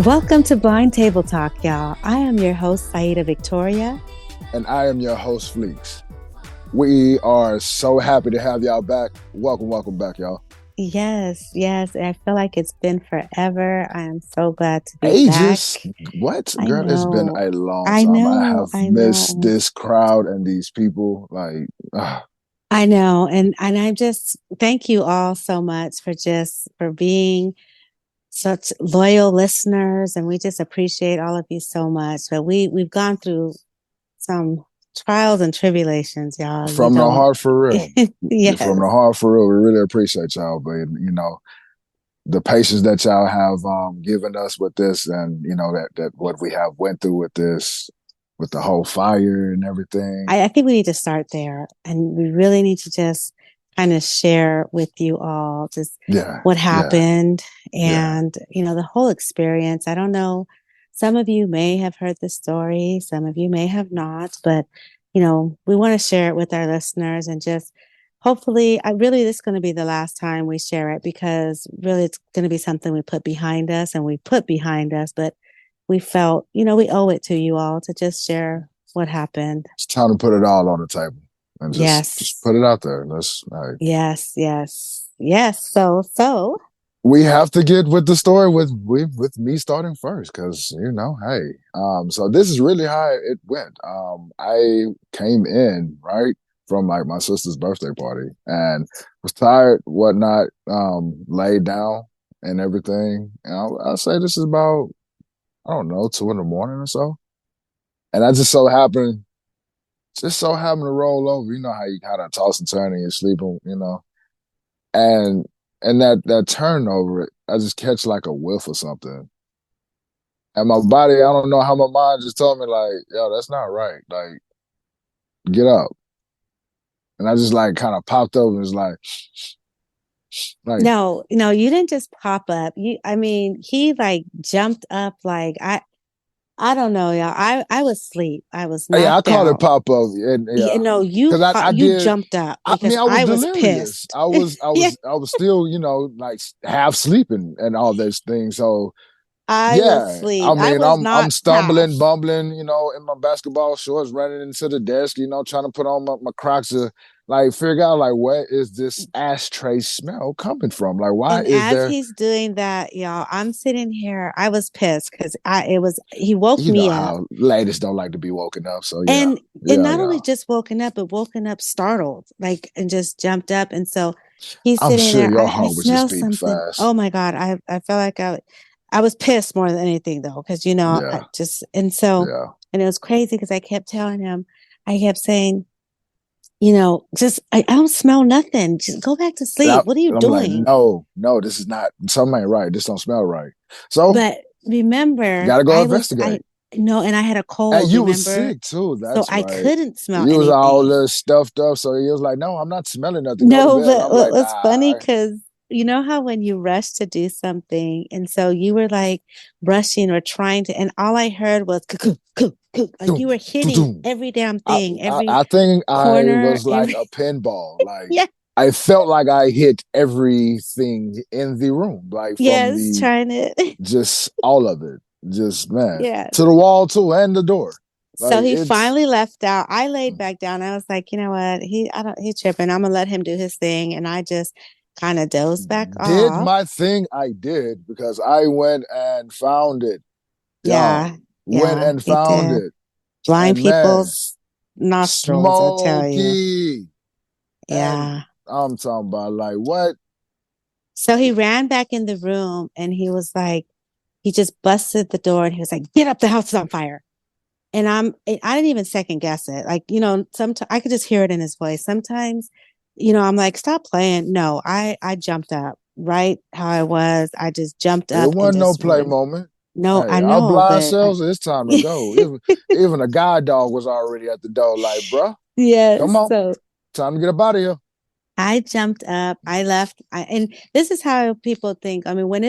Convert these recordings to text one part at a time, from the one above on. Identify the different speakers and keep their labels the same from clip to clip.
Speaker 1: Welcome to Blind Table Talk, y'all. I am your host, Sayyida Victoria.
Speaker 2: And I am your host, Fleeks. We are so happy to have y'all back. Welcome back, y'all.
Speaker 1: Yes. And I feel like it's been forever. I am so glad to be
Speaker 2: Ages?
Speaker 1: back.
Speaker 2: What?
Speaker 1: I
Speaker 2: Girl, it's been
Speaker 1: know.
Speaker 2: a long
Speaker 1: I
Speaker 2: time.
Speaker 1: know.
Speaker 2: I have missed this crowd and these people.
Speaker 1: I know. And I just thank you all so much for being such loyal listeners. And we just appreciate all of you so much. But we've gone through some trials and tribulations, y'all.
Speaker 2: From the heart for real.
Speaker 1: Yes.
Speaker 2: From the heart for real. We really appreciate y'all. But, the patience that y'all have given us with this, and that what we have went through with this, with the whole fire and everything.
Speaker 1: I think we need to start there, and we really need to just kind of share with you all just what happened and the whole experience. I don't know, some of you may have heard the story, some of you may have not, but we want to share it with our listeners and just hopefully, this is going to be the last time we share it, because really it's going to be something we put behind us, but we felt, we owe it to you all to just share what happened.
Speaker 2: It's time to put it all on the table and just put it out there.
Speaker 1: Yes. So
Speaker 2: we have to get with the story with me starting first, because so this is really how it went. I came in right from my sister's birthday party and was tired, whatnot, laid down and everything. And I'll say this is about, I don't know, 2 a.m. or so. And I just so happened to roll over. You know how you kind of toss and turn in your sleep, and that turnover, I just catch like a whiff or something. And my body, I don't know how my mind just told me, like, yo, that's not right. Like, get up. And I just like kind of popped up and was like
Speaker 1: no, you didn't just pop up. He like jumped up. Like, I don't know, y'all. I was asleep. I was knocked
Speaker 2: I call
Speaker 1: out.
Speaker 2: it pop up. And,
Speaker 1: you jumped up because
Speaker 2: I was
Speaker 1: was
Speaker 2: delirious.
Speaker 1: pissed.
Speaker 2: I was still, like half sleeping and all those things. So
Speaker 1: I was asleep.
Speaker 2: I'm stumbling, bumbling, in my basketball shorts, running into the desk, trying to put on my Crocs to figure out what is this ashtray smell coming from? Like, why
Speaker 1: and
Speaker 2: is
Speaker 1: as
Speaker 2: there?
Speaker 1: he's doing that, y'all, I'm sitting here. I was pissed because he woke me up.
Speaker 2: How ladies don't like to be woken up, so
Speaker 1: and not only just woken up, but woken up startled, and just jumped up. And so he's sitting there.
Speaker 2: Your
Speaker 1: I
Speaker 2: heart was
Speaker 1: smell
Speaker 2: just beating
Speaker 1: something.
Speaker 2: fast.
Speaker 1: Oh my God, I felt like I was pissed more than anything, though, because and it was crazy because I kept telling him, I kept saying, just I don't smell nothing. Just go back to sleep. What are you doing?
Speaker 2: Like, no, this is not, something ain't right. This don't smell right. So,
Speaker 1: but remember,
Speaker 2: gotta go investigate.
Speaker 1: No, and I had a cold.
Speaker 2: And you
Speaker 1: remember?
Speaker 2: was sick too. That's
Speaker 1: so I
Speaker 2: right.
Speaker 1: couldn't smell.
Speaker 2: You
Speaker 1: anything.
Speaker 2: was all stuffed up. So he was like, "No, I'm not smelling nothing."
Speaker 1: No, but it was funny because you know how when you rush to do something, and so you were like brushing or trying to, and all I heard was like you were hitting every damn thing.
Speaker 2: I think
Speaker 1: corner,
Speaker 2: I was like a pinball. Like
Speaker 1: yeah.
Speaker 2: I felt like I hit everything in the room. Like from
Speaker 1: trying it,
Speaker 2: just all of it. Just
Speaker 1: to
Speaker 2: the wall too, and the door.
Speaker 1: So he finally left out. I laid back down. I was like, you know what? He's tripping. I'm gonna let him do his thing. And I just kind of dozed back off.
Speaker 2: Did my thing. I did, because I went and found it. Went and found it.
Speaker 1: Blind people's nostrils, I tell you.
Speaker 2: Yeah. I'm talking about like what?
Speaker 1: So he ran back in the room and he was like, he just busted the door and he was like, "Get up, the house is on fire." And I didn't even second guess it. Like, sometimes I could just hear it in his voice. Sometimes, I'm like, "Stop playing." No, I jumped up right how I was. I just jumped up.
Speaker 2: It wasn't no play moment.
Speaker 1: No,
Speaker 2: hey,
Speaker 1: I know.
Speaker 2: Our blind selves, it's time to go. even a guide dog was already at the door, like, bruh.
Speaker 1: Yes.
Speaker 2: Come on. So, time to get up out of here.
Speaker 1: I jumped up. I left. And this is how people think. I mean, when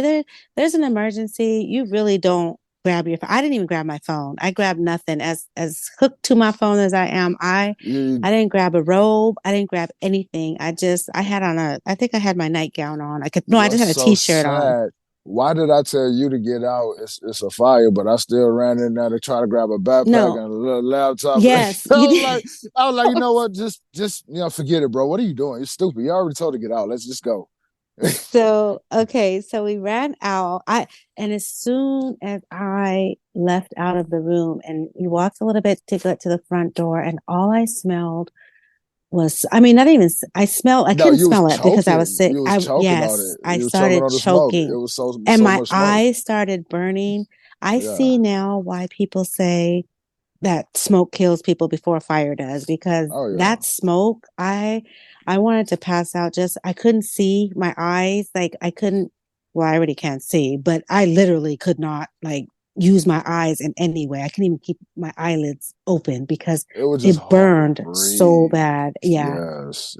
Speaker 1: there's an emergency, you really don't grab your phone. I didn't even grab my phone. I grabbed nothing. As hooked to my phone as I am, I didn't grab a robe. I didn't grab anything. I had on I think I had my nightgown on. I just had a t-shirt on.
Speaker 2: why did I tell you to get out? It's a fire, but I still ran in there to try to grab a backpack
Speaker 1: No.
Speaker 2: and a little laptop.
Speaker 1: Yes,
Speaker 2: I
Speaker 1: you
Speaker 2: was
Speaker 1: did.
Speaker 2: like, you know what? Just forget it, bro. What are you doing? You're stupid. You already told to get out. Let's just go.
Speaker 1: So, okay, so we ran out. And as soon as I left out of the room and we walked a little bit to get to the front door, and all I smelled was, I mean, not even, I
Speaker 2: No,
Speaker 1: couldn't
Speaker 2: you was
Speaker 1: smell it because I was
Speaker 2: choking.
Speaker 1: sick.
Speaker 2: You was choking on
Speaker 1: Yes,
Speaker 2: it.
Speaker 1: I
Speaker 2: You was choking
Speaker 1: started
Speaker 2: on the smoke. It
Speaker 1: choking
Speaker 2: was
Speaker 1: and
Speaker 2: so
Speaker 1: my
Speaker 2: much smoke.
Speaker 1: eyes started burning. I
Speaker 2: Yeah.
Speaker 1: see now why people say that smoke kills people before a fire does, because
Speaker 2: Oh yeah.
Speaker 1: that smoke, I wanted to pass out. Just I couldn't see my eyes, like I couldn't, well, I already can't see, but I literally could not like use my eyes in any way. I couldn't even keep my eyelids open because
Speaker 2: It was just
Speaker 1: it
Speaker 2: hard to
Speaker 1: burned so
Speaker 2: breathe.
Speaker 1: bad. Yeah.
Speaker 2: Yes.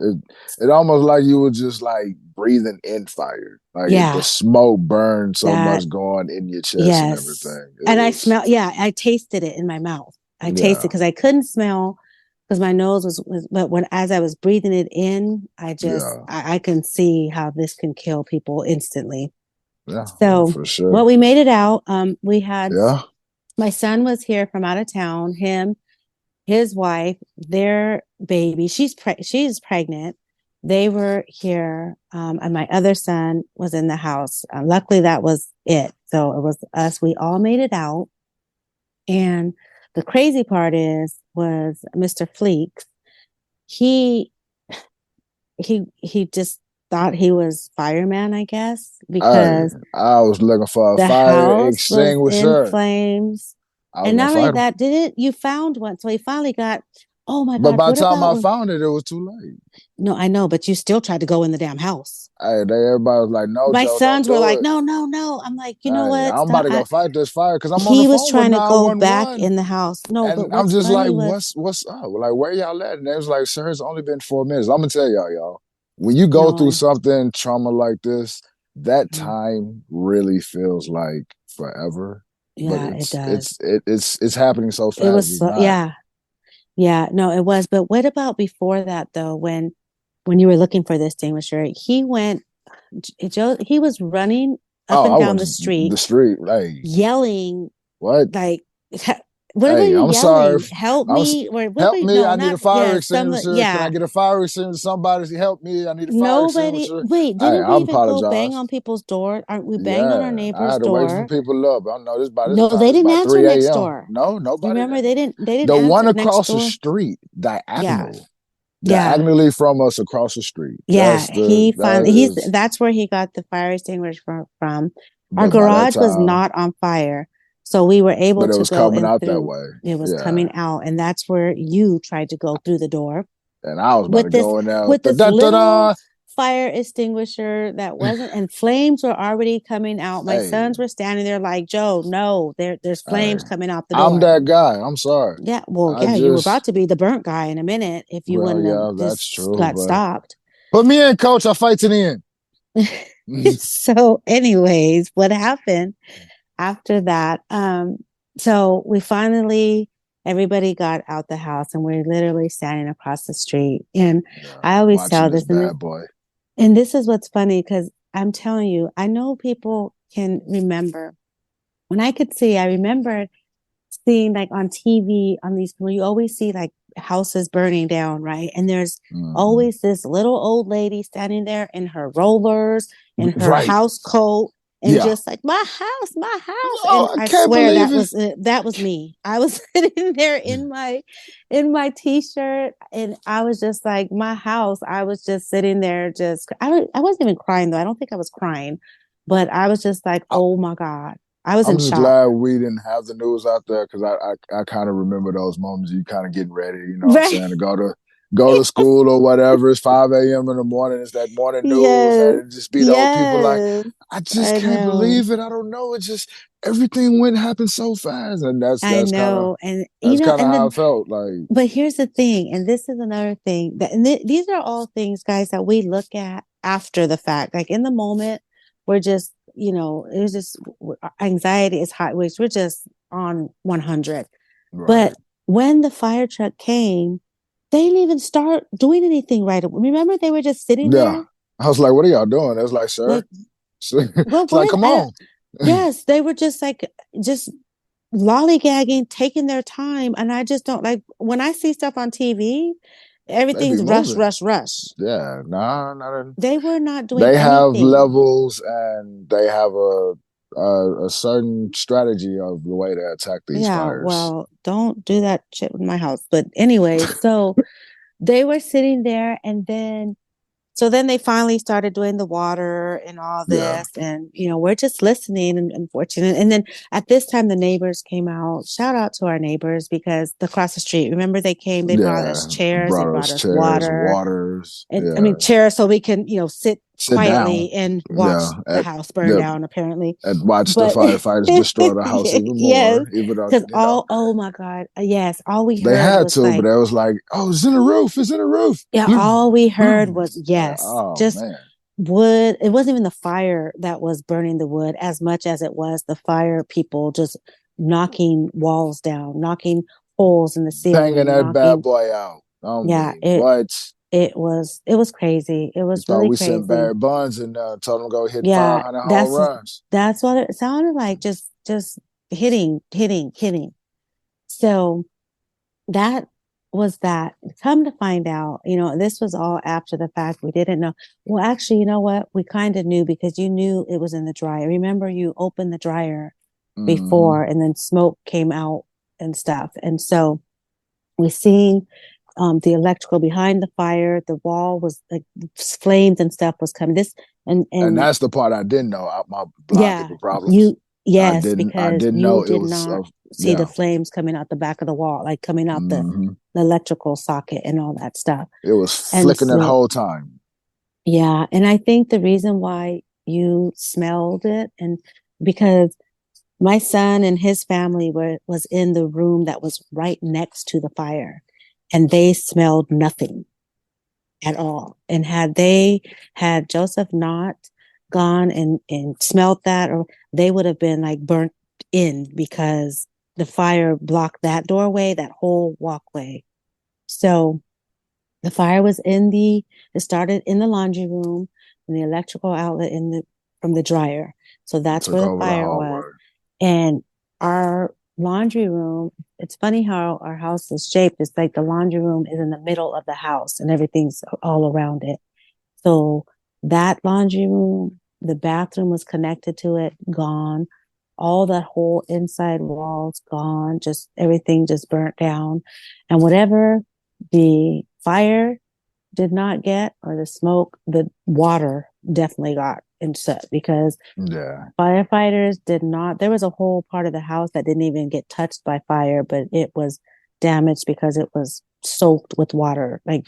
Speaker 2: It almost like you were just like breathing in fire. Like the
Speaker 1: Yeah,
Speaker 2: smoke burned so
Speaker 1: that,
Speaker 2: much going in your chest and
Speaker 1: yes.
Speaker 2: everything. It
Speaker 1: And I
Speaker 2: was
Speaker 1: smell, yeah, I tasted it in my mouth. I tasted
Speaker 2: yeah,
Speaker 1: because I couldn't smell because my nose was, but when, as I was breathing it in,
Speaker 2: yeah,
Speaker 1: I can see how this can kill people instantly.
Speaker 2: yeah,
Speaker 1: So,
Speaker 2: for
Speaker 1: well,
Speaker 2: sure.
Speaker 1: we made it out. We had,
Speaker 2: Yeah.
Speaker 1: my son was here from out of town, him, his wife, their baby, she's pregnant. They were here, and my other son was in the house. Luckily, that was it. So it was us. We all made it out. And the crazy part was Mr. Fleeks. He he just thought he was fireman, I guess,
Speaker 2: Hey,
Speaker 1: because
Speaker 2: I was looking for a
Speaker 1: the
Speaker 2: fire
Speaker 1: house was in
Speaker 2: extinguisher.
Speaker 1: flames.
Speaker 2: I was
Speaker 1: And
Speaker 2: gonna
Speaker 1: not only
Speaker 2: fight him.
Speaker 1: that, didn't you found one? So he finally got, oh my
Speaker 2: But
Speaker 1: God,
Speaker 2: by the
Speaker 1: what
Speaker 2: time
Speaker 1: about
Speaker 2: I
Speaker 1: when?
Speaker 2: found it, it was too late.
Speaker 1: No, I know, but you still tried to go in the damn house.
Speaker 2: Everybody was like, no,
Speaker 1: My
Speaker 2: Joe, don't
Speaker 1: sons were
Speaker 2: do
Speaker 1: like,
Speaker 2: it.
Speaker 1: no, no, no. I'm like, you know
Speaker 2: Hey,
Speaker 1: what?
Speaker 2: I'm about
Speaker 1: Stop.
Speaker 2: to go fight this fire because I'm on the
Speaker 1: He was
Speaker 2: phone with
Speaker 1: trying to go back
Speaker 2: 911.
Speaker 1: in the house. No, but
Speaker 2: And I'm
Speaker 1: what's
Speaker 2: just like,
Speaker 1: funny was,
Speaker 2: what's up? Like, where y'all at? And they was like, sir, it's only been 4 minutes. I'm gonna tell y'all, when you go through
Speaker 1: no,
Speaker 2: something trauma like this, that
Speaker 1: mm,
Speaker 2: time really feels like forever. But
Speaker 1: yeah, it does.
Speaker 2: it's happening so
Speaker 1: It
Speaker 2: fast,
Speaker 1: was
Speaker 2: it's
Speaker 1: so,
Speaker 2: not.
Speaker 1: yeah, yeah, no, it was. But what about before that though? When you were looking for the extinguisher, he went, Joe, he was running up
Speaker 2: Oh,
Speaker 1: and
Speaker 2: I
Speaker 1: down
Speaker 2: went
Speaker 1: the
Speaker 2: to
Speaker 1: street,
Speaker 2: the street. Like,
Speaker 1: yelling
Speaker 2: what?
Speaker 1: like, what were
Speaker 2: Hey,
Speaker 1: you
Speaker 2: I'm sorry.
Speaker 1: yelling? Help
Speaker 2: I'm
Speaker 1: me? Or what were
Speaker 2: help
Speaker 1: you?
Speaker 2: me.
Speaker 1: No,
Speaker 2: I need
Speaker 1: not,
Speaker 2: a fire
Speaker 1: yeah,
Speaker 2: extinguisher. Can I
Speaker 1: yeah.
Speaker 2: get a fire extinguisher? Somebody help me. I need a fire
Speaker 1: Nobody,
Speaker 2: extinguisher.
Speaker 1: wait,
Speaker 2: Hey,
Speaker 1: didn't
Speaker 2: I
Speaker 1: we even go bang
Speaker 2: apologize.
Speaker 1: on people's door? Aren't we banged on our
Speaker 2: Yeah, I
Speaker 1: neighbor's
Speaker 2: had to wait for
Speaker 1: door?
Speaker 2: people up. I know this by this
Speaker 1: No,
Speaker 2: time.
Speaker 1: they
Speaker 2: It's
Speaker 1: didn't
Speaker 2: about
Speaker 1: answer
Speaker 2: 3
Speaker 1: next
Speaker 2: a.m.
Speaker 1: door.
Speaker 2: No,
Speaker 1: Do you
Speaker 2: nobody
Speaker 1: remember
Speaker 2: didn't.
Speaker 1: they didn't
Speaker 2: The one
Speaker 1: answer next
Speaker 2: across the
Speaker 1: door?
Speaker 2: street,
Speaker 1: Yeah. Yeah.
Speaker 2: diagonally from us across the street.
Speaker 1: Yeah.
Speaker 2: That is.
Speaker 1: That's where he got the fire extinguisher from. Our
Speaker 2: But by that
Speaker 1: garage was
Speaker 2: time,
Speaker 1: not on fire. So we were able
Speaker 2: but it
Speaker 1: to
Speaker 2: was
Speaker 1: go
Speaker 2: coming
Speaker 1: in
Speaker 2: out that
Speaker 1: through.
Speaker 2: way.
Speaker 1: It was
Speaker 2: Yeah,
Speaker 1: coming out. And that's where you tried to go through the door
Speaker 2: and I was about to
Speaker 1: with this
Speaker 2: go in there.
Speaker 1: with
Speaker 2: Da,
Speaker 1: this
Speaker 2: da, da,
Speaker 1: little
Speaker 2: da.
Speaker 1: fire extinguisher that wasn't, and flames were already coming out. My
Speaker 2: Hey,
Speaker 1: sons were standing there like, Joe, no, there's
Speaker 2: hey,
Speaker 1: flames coming out the
Speaker 2: I'm
Speaker 1: door.
Speaker 2: that guy. I'm sorry.
Speaker 1: Yeah, well,
Speaker 2: I
Speaker 1: yeah, you were about
Speaker 2: just,
Speaker 1: to be the burnt guy in a minute if you
Speaker 2: well,
Speaker 1: wouldn't have
Speaker 2: yeah, that's
Speaker 1: just
Speaker 2: true.
Speaker 1: got
Speaker 2: But
Speaker 1: stopped.
Speaker 2: put me in, coach. I fight to the end.
Speaker 1: So, anyways, what happened after that? So we finally, everybody got out the house and we're literally standing across the street. And
Speaker 2: Yeah,
Speaker 1: I always
Speaker 2: watching
Speaker 1: tell
Speaker 2: this
Speaker 1: this,
Speaker 2: bad boy.
Speaker 1: and this is what's funny because I'm telling you, I know people can remember. When I could see, I remembered seeing like on TV on these where you always see like houses burning down, right? And there's
Speaker 2: Hmm.
Speaker 1: always this little old lady standing there in her rollers, in her
Speaker 2: Right.
Speaker 1: house coat, and
Speaker 2: Yeah.
Speaker 1: just like my house. And
Speaker 2: Oh, I
Speaker 1: I
Speaker 2: can't
Speaker 1: swear
Speaker 2: believe it.
Speaker 1: that was me. I was sitting there in my t-shirt, and I was just like my house. I was just sitting there, just I wasn't even crying though. I don't think I was crying, but I was just like, oh my God. I was
Speaker 2: I'm
Speaker 1: in
Speaker 2: just
Speaker 1: shock.
Speaker 2: glad we didn't have the news out there because I kind of remember those moments. You kind of getting ready, you know what I'm
Speaker 1: Right.
Speaker 2: saying, to go to school or whatever. It's 5 a.m. in the morning. It's that morning news,
Speaker 1: Yes.
Speaker 2: and it just be those people like,
Speaker 1: Yes.
Speaker 2: I just
Speaker 1: I
Speaker 2: can't
Speaker 1: know.
Speaker 2: believe it. I don't know. It just everything went happen so fast, and
Speaker 1: I know. And
Speaker 2: that's kind of
Speaker 1: and
Speaker 2: how I
Speaker 1: then
Speaker 2: felt. Like,
Speaker 1: but here's the thing, and this is another thing that and these are all things, guys, that we look at after the fact. Like in the moment, we're just, it's just anxiety is high, which we're just on 100.
Speaker 2: right?
Speaker 1: But when the fire truck came, they didn't even start doing anything right away. Remember, they were just sitting
Speaker 2: Yeah.
Speaker 1: there
Speaker 2: I was like, what are y'all doing? It was like,
Speaker 1: like
Speaker 2: sir. It's like, come on.
Speaker 1: Yes, they were just lollygagging, taking their time. And I just don't like when I see stuff on TV,
Speaker 2: They be
Speaker 1: everything's rush,
Speaker 2: moving.
Speaker 1: rush, rush.
Speaker 2: Yeah, nah, not in,
Speaker 1: They were not doing
Speaker 2: they have
Speaker 1: anything.
Speaker 2: levels and they have a certain strategy of the way to attack these
Speaker 1: Yeah,
Speaker 2: fires.
Speaker 1: well, don't do that shit with my house. But anyway, so they were sitting there and then they finally started doing the water and all
Speaker 2: Yeah,
Speaker 1: this. And, we're just listening and unfortunate. And then at this time, the neighbors came out. Shout out to our neighbors because across the street, remember they came, they brought
Speaker 2: yeah.
Speaker 1: us chairs, they
Speaker 2: Brought
Speaker 1: brought
Speaker 2: us
Speaker 1: us
Speaker 2: chairs,
Speaker 1: water.
Speaker 2: waters.
Speaker 1: And I
Speaker 2: Yeah,
Speaker 1: mean, chairs so we can, sit
Speaker 2: sit down.
Speaker 1: quietly and
Speaker 2: Yeah,
Speaker 1: watch the house burn
Speaker 2: the
Speaker 1: down, apparently.
Speaker 2: and watch the
Speaker 1: But
Speaker 2: firefighters destroy the house even
Speaker 1: yes,
Speaker 2: more. Even though
Speaker 1: because oh my God, yes, all we
Speaker 2: they
Speaker 1: heard
Speaker 2: had
Speaker 1: was
Speaker 2: to, but
Speaker 1: like,
Speaker 2: it was like, oh, it's in the roof. It's in the roof.
Speaker 1: yeah,
Speaker 2: Bloom,
Speaker 1: all we heard
Speaker 2: bloom.
Speaker 1: was
Speaker 2: Like,
Speaker 1: yes,
Speaker 2: oh
Speaker 1: just
Speaker 2: man,
Speaker 1: wood. It wasn't even the fire that was burning the wood as much as it was the fire people just knocking walls down, knocking holes in the
Speaker 2: banging
Speaker 1: ceiling,
Speaker 2: that bad
Speaker 1: knocking.
Speaker 2: boy out. I
Speaker 1: Yeah,
Speaker 2: mean, what?
Speaker 1: it was crazy. It
Speaker 2: You
Speaker 1: was
Speaker 2: thought
Speaker 1: really
Speaker 2: we sent
Speaker 1: crazy.
Speaker 2: Barry Bonds and told him to go hit
Speaker 1: Yeah,
Speaker 2: 500 home
Speaker 1: that's
Speaker 2: runs.
Speaker 1: that's what it sounded like. Just hitting, hitting, hitting. So that was that. Come to find out, this was all after the fact. We didn't know. Well, actually, you know what? We kind of knew because you knew it was in the dryer. Remember, you opened the dryer
Speaker 2: Mm-hmm.
Speaker 1: before and then smoke came out and stuff. And so we seen the electrical behind the fire. The wall was like flames and stuff was coming. This
Speaker 2: And
Speaker 1: and
Speaker 2: that's the part I didn't know out my blind
Speaker 1: yeah,
Speaker 2: people problems.
Speaker 1: you yes,
Speaker 2: I
Speaker 1: because
Speaker 2: didn't
Speaker 1: you
Speaker 2: know it
Speaker 1: did
Speaker 2: was.
Speaker 1: not see the
Speaker 2: Yeah.
Speaker 1: flames coming out the back of the wall, like coming out
Speaker 2: Mm-hmm.
Speaker 1: the electrical socket and all that stuff.
Speaker 2: It was
Speaker 1: And
Speaker 2: flicking that
Speaker 1: so,
Speaker 2: whole time.
Speaker 1: yeah, and I think the reason why you smelled it and because my son and his family was in the room that was right next to the fire and they smelled nothing at all. And had Joseph not gone and smelled that, or they would have been like burnt in because the fire blocked that doorway, that whole walkway. So the fire was it started in the laundry room and the electrical outlet from the dryer. So that's
Speaker 2: Took
Speaker 1: where the
Speaker 2: over the
Speaker 1: fire was.
Speaker 2: hallway.
Speaker 1: And our laundry room, it's funny how our house is shaped. It's like the laundry room is in the middle of the house and everything's all around it. So that laundry room, the bathroom was connected to it, gone. All that whole inside walls gone, just everything just burnt down. And whatever the fire did not get or the smoke, the water definitely got into because
Speaker 2: Yeah.
Speaker 1: firefighters did not. There was a whole part of the house that didn't even get touched by fire, but it was damaged because it was soaked with water. Like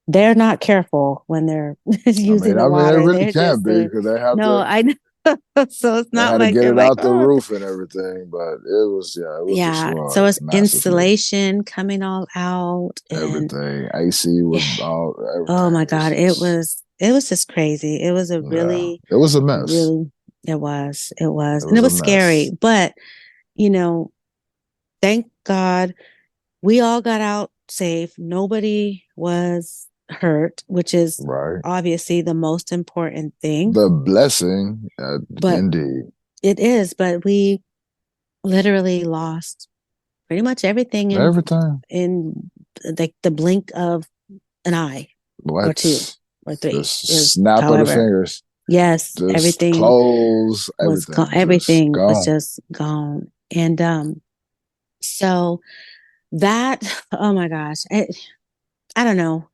Speaker 1: they're not careful when they're using the
Speaker 2: It
Speaker 1: water.
Speaker 2: really
Speaker 1: They're
Speaker 2: can't
Speaker 1: just
Speaker 2: be
Speaker 1: doing,
Speaker 2: because
Speaker 1: no, I know. So it's
Speaker 2: they
Speaker 1: not
Speaker 2: had to
Speaker 1: like
Speaker 2: get
Speaker 1: they're
Speaker 2: it
Speaker 1: like,
Speaker 2: out the
Speaker 1: oh,
Speaker 2: roof and everything. But it was
Speaker 1: yeah. So
Speaker 2: destroyed
Speaker 1: it's
Speaker 2: massively.
Speaker 1: insulation coming all out and
Speaker 2: Everything. AC was all
Speaker 1: oh my
Speaker 2: everything was
Speaker 1: God,
Speaker 2: just
Speaker 1: it was just crazy. It was a
Speaker 2: yeah.
Speaker 1: really,
Speaker 2: It was a mess.
Speaker 1: really, it was,
Speaker 2: It
Speaker 1: and it
Speaker 2: was a
Speaker 1: was scary.
Speaker 2: mess.
Speaker 1: But, you know, thank God we all got out safe. Nobody was hurt, which is
Speaker 2: Right.
Speaker 1: obviously the most important thing.
Speaker 2: The blessing,
Speaker 1: But
Speaker 2: indeed.
Speaker 1: it is, but we literally lost pretty much everything
Speaker 2: Everything.
Speaker 1: in like the blink of an eye or two
Speaker 2: What?
Speaker 1: or three
Speaker 2: Just
Speaker 1: is
Speaker 2: snap of the
Speaker 1: however.
Speaker 2: fingers.
Speaker 1: Yes,
Speaker 2: Just
Speaker 1: everything
Speaker 2: clothes,
Speaker 1: was gone.
Speaker 2: everything just
Speaker 1: Everything was
Speaker 2: gone.
Speaker 1: just gone. And so that oh my gosh, I don't know.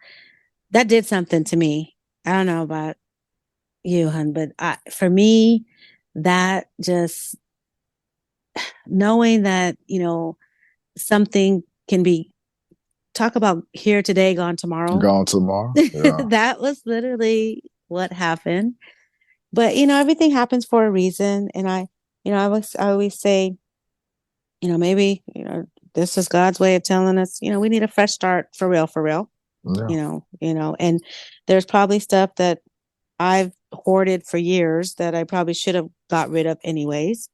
Speaker 1: That did something to me. I don't know about you, hun, but for me, that just knowing that something can be talk about here today, gone tomorrow.
Speaker 2: Gone tomorrow. Yeah.
Speaker 1: That was literally what happened. But everything happens for a reason, and I always say, maybe this is God's way of telling us, we need a fresh start for real, for real.
Speaker 2: Yeah.
Speaker 1: And there's probably stuff that I've hoarded for years that I probably should have got rid of anyways.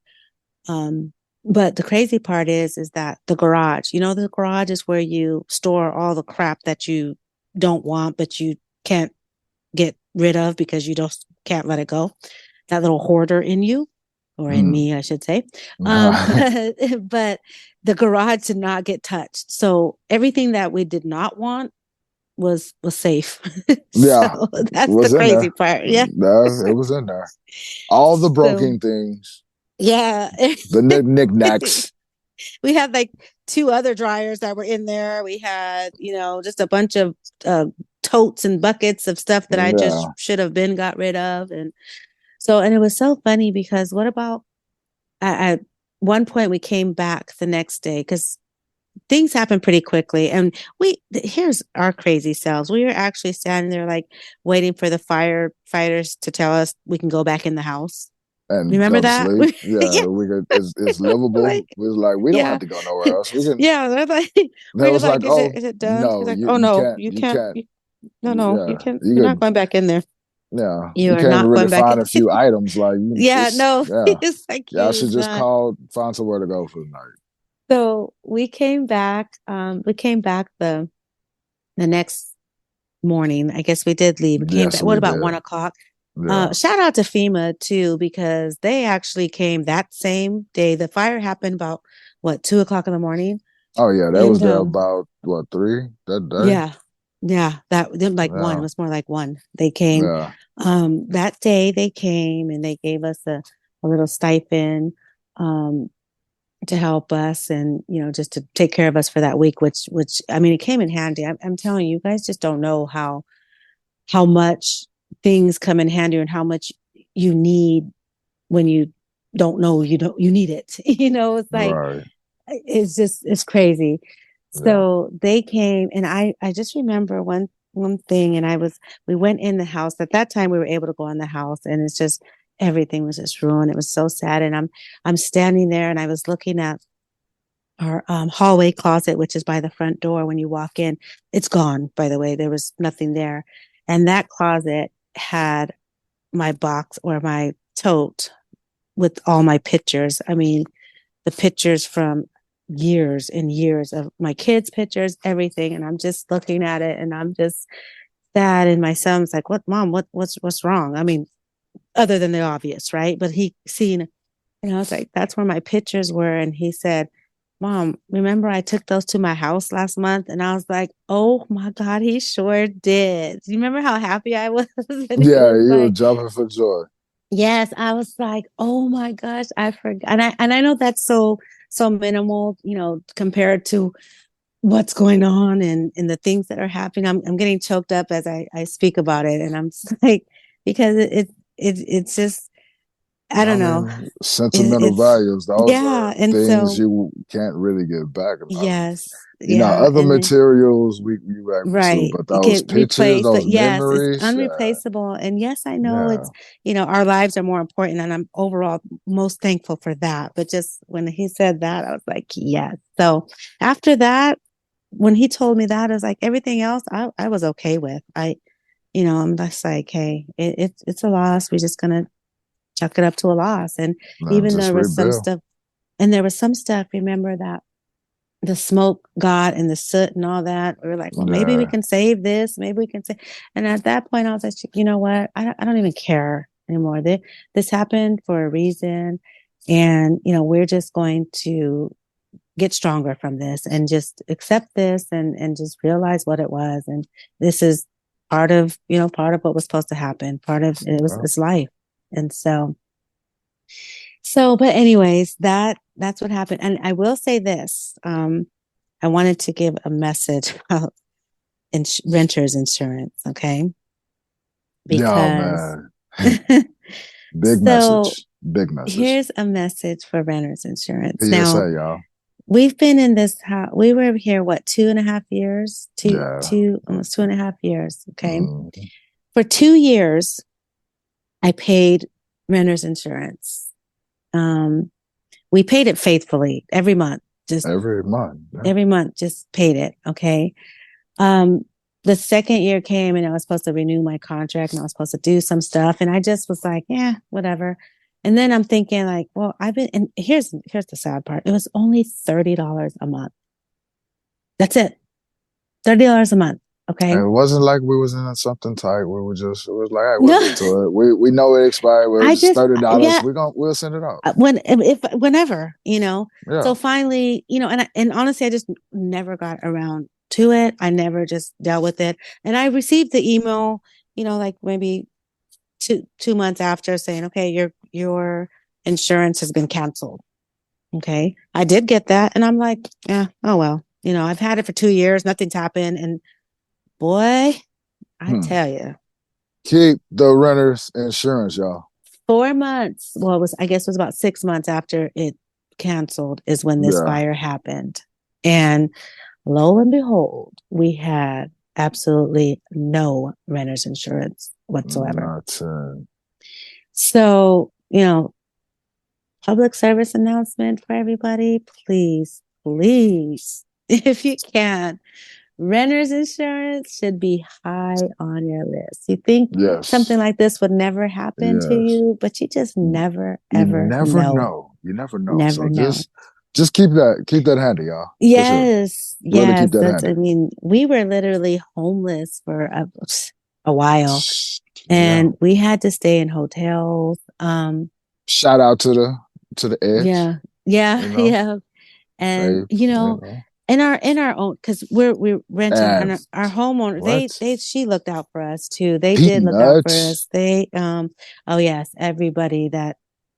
Speaker 1: But the crazy part is that the garage, the garage is where you store all the crap that you don't want, but you can't get rid of because you just can't let it go. that little hoarder in you, or in me, I should say. But the garage did not get touched. So everything that we did not want was safe.
Speaker 2: Yeah,
Speaker 1: So that's the
Speaker 2: was in
Speaker 1: crazy
Speaker 2: there.
Speaker 1: part. Yeah.
Speaker 2: No, it was in there. All the
Speaker 1: So
Speaker 2: broken things,
Speaker 1: yeah.
Speaker 2: the knickknacks.
Speaker 1: We had like two other dryers that were in there. We had, just a bunch of uh, totes and buckets of stuff that I just
Speaker 2: Yeah,
Speaker 1: should have been got rid of. And so, and it was so funny because what about at one point we came back the next day because things happen pretty quickly. And here's our crazy selves. We were actually standing there like waiting for the firefighters to tell us we can go back in the house.
Speaker 2: and
Speaker 1: Remember
Speaker 2: go to
Speaker 1: that?
Speaker 2: sleep.
Speaker 1: Yeah.
Speaker 2: Yeah, we could. It's livable.
Speaker 1: Like,
Speaker 2: We was like, we don't have
Speaker 1: yeah.
Speaker 2: to go nowhere else. We can.
Speaker 1: Yeah. They're like,
Speaker 2: That
Speaker 1: we're
Speaker 2: was
Speaker 1: like,
Speaker 2: like,
Speaker 1: is it,
Speaker 2: oh
Speaker 1: is it done? He's
Speaker 2: no,
Speaker 1: like,
Speaker 2: you
Speaker 1: oh
Speaker 2: you
Speaker 1: no,
Speaker 2: can't,
Speaker 1: you
Speaker 2: you
Speaker 1: can't.
Speaker 2: can't.
Speaker 1: No, you
Speaker 2: Yeah,
Speaker 1: can't.
Speaker 2: you
Speaker 1: You're not
Speaker 2: could.
Speaker 1: going back in there.
Speaker 2: Yeah,
Speaker 1: You
Speaker 2: you
Speaker 1: are
Speaker 2: can't even
Speaker 1: not
Speaker 2: really
Speaker 1: going back
Speaker 2: find a
Speaker 1: in.
Speaker 2: few items. Like
Speaker 1: Yeah.
Speaker 2: it's
Speaker 1: No,
Speaker 2: yeah.
Speaker 1: it's like
Speaker 2: Yeah, I
Speaker 1: you
Speaker 2: should just
Speaker 1: not.
Speaker 2: find somewhere to go for the night.
Speaker 1: So we came back. We came back the next morning. I guess we did leave. We came
Speaker 2: Yes,
Speaker 1: back. What
Speaker 2: we
Speaker 1: about
Speaker 2: did.
Speaker 1: 1 o'clock?
Speaker 2: Yeah.
Speaker 1: Shout out to FEMA too, because they actually came that same day. The fire happened about what 2 o'clock in the morning,
Speaker 2: Oh yeah, that was
Speaker 1: and
Speaker 2: there about what 3 that day.
Speaker 1: yeah, yeah, that them like one. It
Speaker 2: Yeah,
Speaker 1: was more like one. They came
Speaker 2: yeah.
Speaker 1: that day. They came and they gave us a little stipend to help us, and just to take care of us for that week. Which I mean, it came in handy. I'm telling you, you guys just don't know how much things come in handy and how much you need when you don't know you need it. It's like
Speaker 2: Right.
Speaker 1: it's crazy.
Speaker 2: Yeah.
Speaker 1: So they came and I just remember one thing, and we went in the house. At that time we were able to go in the house, and it's just everything was just ruined. It was so sad. And I'm standing there and I was looking at our hallway closet, which is by the front door. When you walk in, it's gone, by the way. There was nothing there. And that closet had my box or my tote with all my pictures. I mean, the pictures from years and years of my kids' pictures, everything. And I'm just looking at it and I'm just sad. And my son's like, "What, mom? What's wrong?" I mean, other than the obvious, right? But he seen, and I was like, "That's where my pictures were." And he said, "Mom, remember I took those to my house last month?" And I was like, "Oh my God, he sure did." You remember how happy I was? And he
Speaker 2: Yeah,
Speaker 1: was
Speaker 2: you were
Speaker 1: like,
Speaker 2: jumping for joy.
Speaker 1: yes, I was like, "Oh my gosh, I forgot." And I know that's so minimal, compared to what's going on and the things that are happening. I'm getting choked up as I speak about it, and I'm just like, because it's just, I
Speaker 2: I
Speaker 1: don't know.
Speaker 2: mean, sentimental
Speaker 1: It's
Speaker 2: values, those
Speaker 1: yeah,
Speaker 2: are
Speaker 1: and
Speaker 2: things
Speaker 1: so
Speaker 2: you can't really get back.
Speaker 1: yes, yeah,
Speaker 2: Other
Speaker 1: and then
Speaker 2: materials we were able to,
Speaker 1: right,
Speaker 2: but
Speaker 1: it
Speaker 2: those
Speaker 1: can
Speaker 2: pictures,
Speaker 1: replace, but
Speaker 2: those
Speaker 1: yes, it's
Speaker 2: memories,
Speaker 1: unreplaceable. And yes, I know
Speaker 2: yeah,
Speaker 1: it's, our lives are more important, and I'm overall most thankful for that. But just when he said that, I was like, yes. So after that, when he told me that, I was like, everything else I was okay with. I'm just like, hey, it's a loss. We're just gonna chuck it up to a loss. And
Speaker 2: man,
Speaker 1: even
Speaker 2: just
Speaker 1: there was some
Speaker 2: rebuild.
Speaker 1: stuff, and there was some stuff, remember that the smoke got and the soot and all that. We were like, well, maybe we
Speaker 2: Yeah,
Speaker 1: can save this. Maybe we can save. And at that point, I was like, you know what? I don't even care anymore. This happened for a reason. And, we're just going to get stronger from this and just accept this and just realize what it was. And this is part of what was supposed to happen. Part of it was
Speaker 2: well,
Speaker 1: it's life. And but anyways, that's what happened. And I will say this. I wanted to give a message about renters insurance, okay?
Speaker 2: yeah,
Speaker 1: Because
Speaker 2: man, big
Speaker 1: so
Speaker 2: message, big message.
Speaker 1: here's a message for renters insurance. Now,
Speaker 2: PSA, y'all.
Speaker 1: we've been in this house. We were here, what, 2.5 years?
Speaker 2: Yeah.
Speaker 1: Almost 2.5 years. Okay.
Speaker 2: Mm,
Speaker 1: For 2 years, I paid renters insurance. Um, we paid it faithfully every month, just
Speaker 2: every month. Yeah.
Speaker 1: every month, just paid it. Okay. Um, the second year came and I was supposed to renew my contract and I was supposed to do some stuff. And I just was like, yeah, whatever. And then I'm thinking like, well, and here's the sad part. It was only $30 a month. That's it. $30 a month. Okay.
Speaker 2: And it wasn't like we was in something tight. We were just, it was like, hey, we'll
Speaker 1: No,
Speaker 2: get to it. We know it expired.
Speaker 1: I
Speaker 2: It's
Speaker 1: just,
Speaker 2: $30.
Speaker 1: yeah,
Speaker 2: We'll send it out.
Speaker 1: whenever,
Speaker 2: Yeah.
Speaker 1: so finally, and honestly, I just never got around to it. I never just dealt with it. And I received the email, like maybe 2 months after saying, okay, your insurance has been canceled. Okay. I did get that. And I'm like, yeah, oh, well, I've had it for 2 years. Nothing's happened. And boy, I
Speaker 2: Hmm.
Speaker 1: tell you,
Speaker 2: Keep the renter's insurance, y'all.
Speaker 1: 4 months. Well, I guess it was about 6 months after it canceled is when this
Speaker 2: Yeah.
Speaker 1: fire happened. And lo and behold, we had absolutely no renter's insurance whatsoever.
Speaker 2: Nothing.
Speaker 1: So, public service announcement for everybody. Please, please, if you can, renter's insurance should be high on your list. You think something
Speaker 2: Yes.
Speaker 1: like this would never happen to
Speaker 2: Yes.
Speaker 1: you, but you just never,
Speaker 2: You
Speaker 1: ever
Speaker 2: never
Speaker 1: know.
Speaker 2: know. You never know.
Speaker 1: Never
Speaker 2: So
Speaker 1: know.
Speaker 2: just keep that handy, y'all. For sure.
Speaker 1: Yes,
Speaker 2: Really keep
Speaker 1: yes.
Speaker 2: that
Speaker 1: That's,
Speaker 2: handy.
Speaker 1: I mean, we were literally homeless for a while,
Speaker 2: Yeah.
Speaker 1: and we had to stay in hotels.
Speaker 2: Shout out to the edge,
Speaker 1: Yeah, yeah,
Speaker 2: you know.
Speaker 1: yeah. And
Speaker 2: They, you know.
Speaker 1: in our own, because we're renting, and
Speaker 2: And
Speaker 1: our homeowner,
Speaker 2: what?
Speaker 1: she looked out for us too. They did look out for
Speaker 2: Peanuts.
Speaker 1: us. Oh yes, everybody that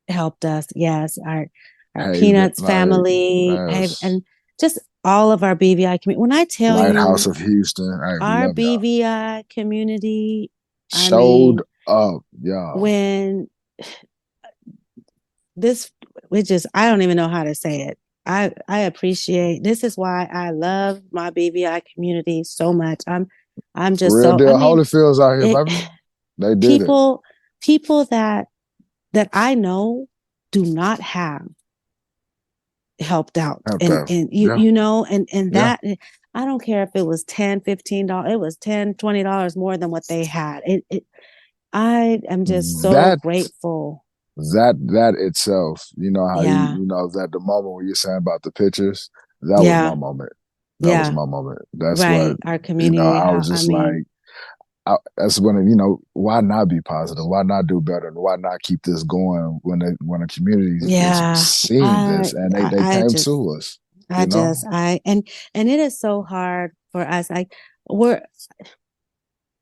Speaker 1: helped us. Yes, our
Speaker 2: Hey,
Speaker 1: Peanuts
Speaker 2: like
Speaker 1: family,
Speaker 2: that's
Speaker 1: and just all of our BVI community. When I tell
Speaker 2: Lighthouse
Speaker 1: you
Speaker 2: of Houston. Hey, we
Speaker 1: our
Speaker 2: love y'all.
Speaker 1: BVI community, I
Speaker 2: Showed
Speaker 1: mean,
Speaker 2: up, y'all.
Speaker 1: when this which is, I don't even know how to say it. I appreciate, this is why I love my BVI community so much. I'm just
Speaker 2: Real
Speaker 1: so, I
Speaker 2: deal.
Speaker 1: mean,
Speaker 2: Holyfield's out here,
Speaker 1: it
Speaker 2: baby. They did it.
Speaker 1: people people that I know do not have helped out,
Speaker 2: Helped
Speaker 1: and
Speaker 2: out.
Speaker 1: you
Speaker 2: Yeah.
Speaker 1: you know and
Speaker 2: Yeah.
Speaker 1: that, I don't care if it was $10, $15, it was $10, $20 more than what they had. I am just so
Speaker 2: That
Speaker 1: grateful.
Speaker 2: that itself, you know how
Speaker 1: Yeah,
Speaker 2: that the moment when you're saying about the pictures, that was my
Speaker 1: yeah,
Speaker 2: moment. That was
Speaker 1: yeah.
Speaker 2: my moment. That's what,
Speaker 1: Right, our community,
Speaker 2: I
Speaker 1: how,
Speaker 2: was
Speaker 1: I
Speaker 2: just
Speaker 1: mean,
Speaker 2: like, that's when, why not be positive? Why not do better? And why not keep this going when a community is
Speaker 1: yeah,
Speaker 2: seeing
Speaker 1: I,
Speaker 2: this and
Speaker 1: I,
Speaker 2: they
Speaker 1: I
Speaker 2: came
Speaker 1: just,
Speaker 2: to us,
Speaker 1: I
Speaker 2: you
Speaker 1: just,
Speaker 2: know?
Speaker 1: and it is so hard for us. Like, we're,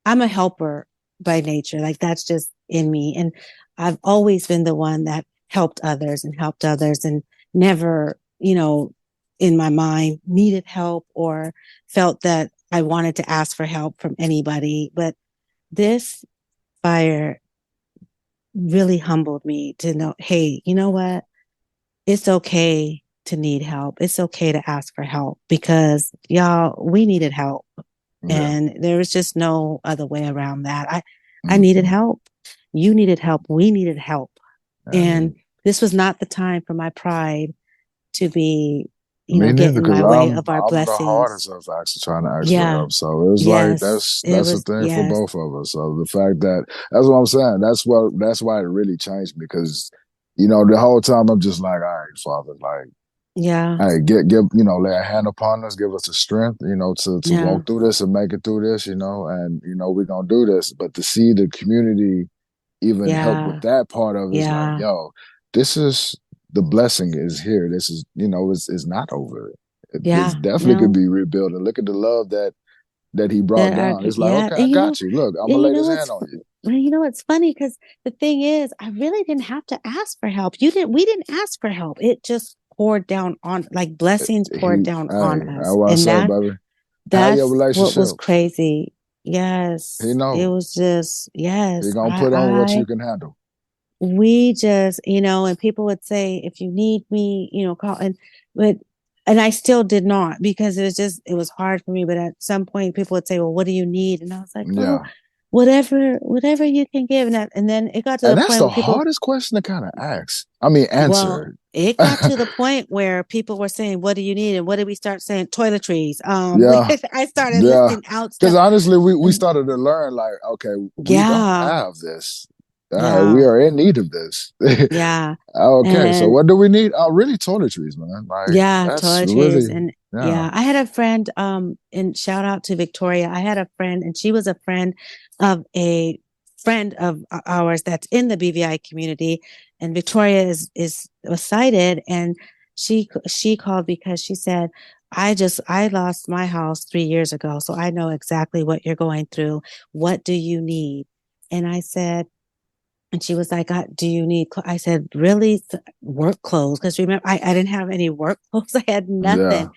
Speaker 1: I'm a helper by nature. Like, that's just in me. And I've always been the one that helped others and never, in my mind needed help or felt that I wanted to ask for help from anybody. But this fire really humbled me to know, hey, you know what? It's okay to need help. It's okay to ask for help, because y'all, we needed help,
Speaker 2: Yeah.
Speaker 1: and there was just no other way around that. I needed
Speaker 2: Mm-hmm.
Speaker 1: help. You needed help. We needed help. And
Speaker 2: And
Speaker 1: this was not the time for my pride to be,
Speaker 2: me
Speaker 1: get
Speaker 2: neither,
Speaker 1: in
Speaker 2: because
Speaker 1: my way of our
Speaker 2: I'm the
Speaker 1: blessings.
Speaker 2: hardest of actually trying to ask for
Speaker 1: Yeah.
Speaker 2: help. So it was like
Speaker 1: Yes. It
Speaker 2: that's a
Speaker 1: was,
Speaker 2: thing for
Speaker 1: yes.
Speaker 2: both of us. So the fact that that's what I'm saying. That's why it really changed me, because the whole time I'm just like, all right, Father, like,
Speaker 1: Yeah.
Speaker 2: hey, give lay a hand upon us, give us the strength, to
Speaker 1: Yeah.
Speaker 2: walk through this and make it through this, and we're gonna do this. But to see the community even help with
Speaker 1: Yeah.
Speaker 2: that part of it is like,
Speaker 1: Yeah.
Speaker 2: yo, this is the blessing is here. This is, it's not over. It's
Speaker 1: Yeah.
Speaker 2: definitely could
Speaker 1: No.
Speaker 2: be rebuilt. And look at the love that he brought down. It's like,
Speaker 1: Yeah.
Speaker 2: okay, I got you. Look, I'm
Speaker 1: And
Speaker 2: gonna lay this hand on you.
Speaker 1: it's funny, because the thing is, I really didn't have to ask for help. We didn't ask for help. It just poured down on, like, blessings poured down
Speaker 2: Hey,
Speaker 1: on
Speaker 2: I
Speaker 1: us.
Speaker 2: want to
Speaker 1: And
Speaker 2: say, baby, how your
Speaker 1: that's what was
Speaker 2: relationship?
Speaker 1: crazy.
Speaker 2: He
Speaker 1: Yes. It
Speaker 2: know.
Speaker 1: was just,
Speaker 2: He
Speaker 1: yes.
Speaker 2: gonna put on what you can handle.
Speaker 1: We just, and people would say, if you need me, call. But, and I still did not, because it was hard for me. But at some point, people would say, well, what do you need? And I was like, oh,
Speaker 2: Yeah.
Speaker 1: whatever you can give. And then it got to
Speaker 2: And
Speaker 1: the
Speaker 2: that's
Speaker 1: point
Speaker 2: the
Speaker 1: where people,
Speaker 2: hardest question to kind of ask. I mean,
Speaker 1: well,
Speaker 2: answer.
Speaker 1: it got to the point where people were saying, what do you need? And what did we start saying? Toiletries.
Speaker 2: Yeah.
Speaker 1: I started
Speaker 2: Yeah.
Speaker 1: listing out
Speaker 2: Because
Speaker 1: stuff.
Speaker 2: honestly, we
Speaker 1: And
Speaker 2: started to learn, like, okay, we don't
Speaker 1: yeah,
Speaker 2: have this. All right, we
Speaker 1: Yeah.
Speaker 2: are in need of this.
Speaker 1: Yeah.
Speaker 2: Okay, so
Speaker 1: And
Speaker 2: what do we need? Oh, really toiletries, man. Like
Speaker 1: yeah,
Speaker 2: that's
Speaker 1: toiletries.
Speaker 2: really,
Speaker 1: And
Speaker 2: yeah,
Speaker 1: yeah, I had a friend, and shout out to Victoria. I had a friend and she was a friend of a friend of ours that's in the BVI community. And Victoria is was sighted, and she called because she said, I lost my house 3 years ago. So I know exactly what you're going through. What do you need? And I said, and she was like, do you need, I said, really? Work clothes? Because remember, I didn't have any work clothes. I had
Speaker 2: yeah,
Speaker 1: nothing.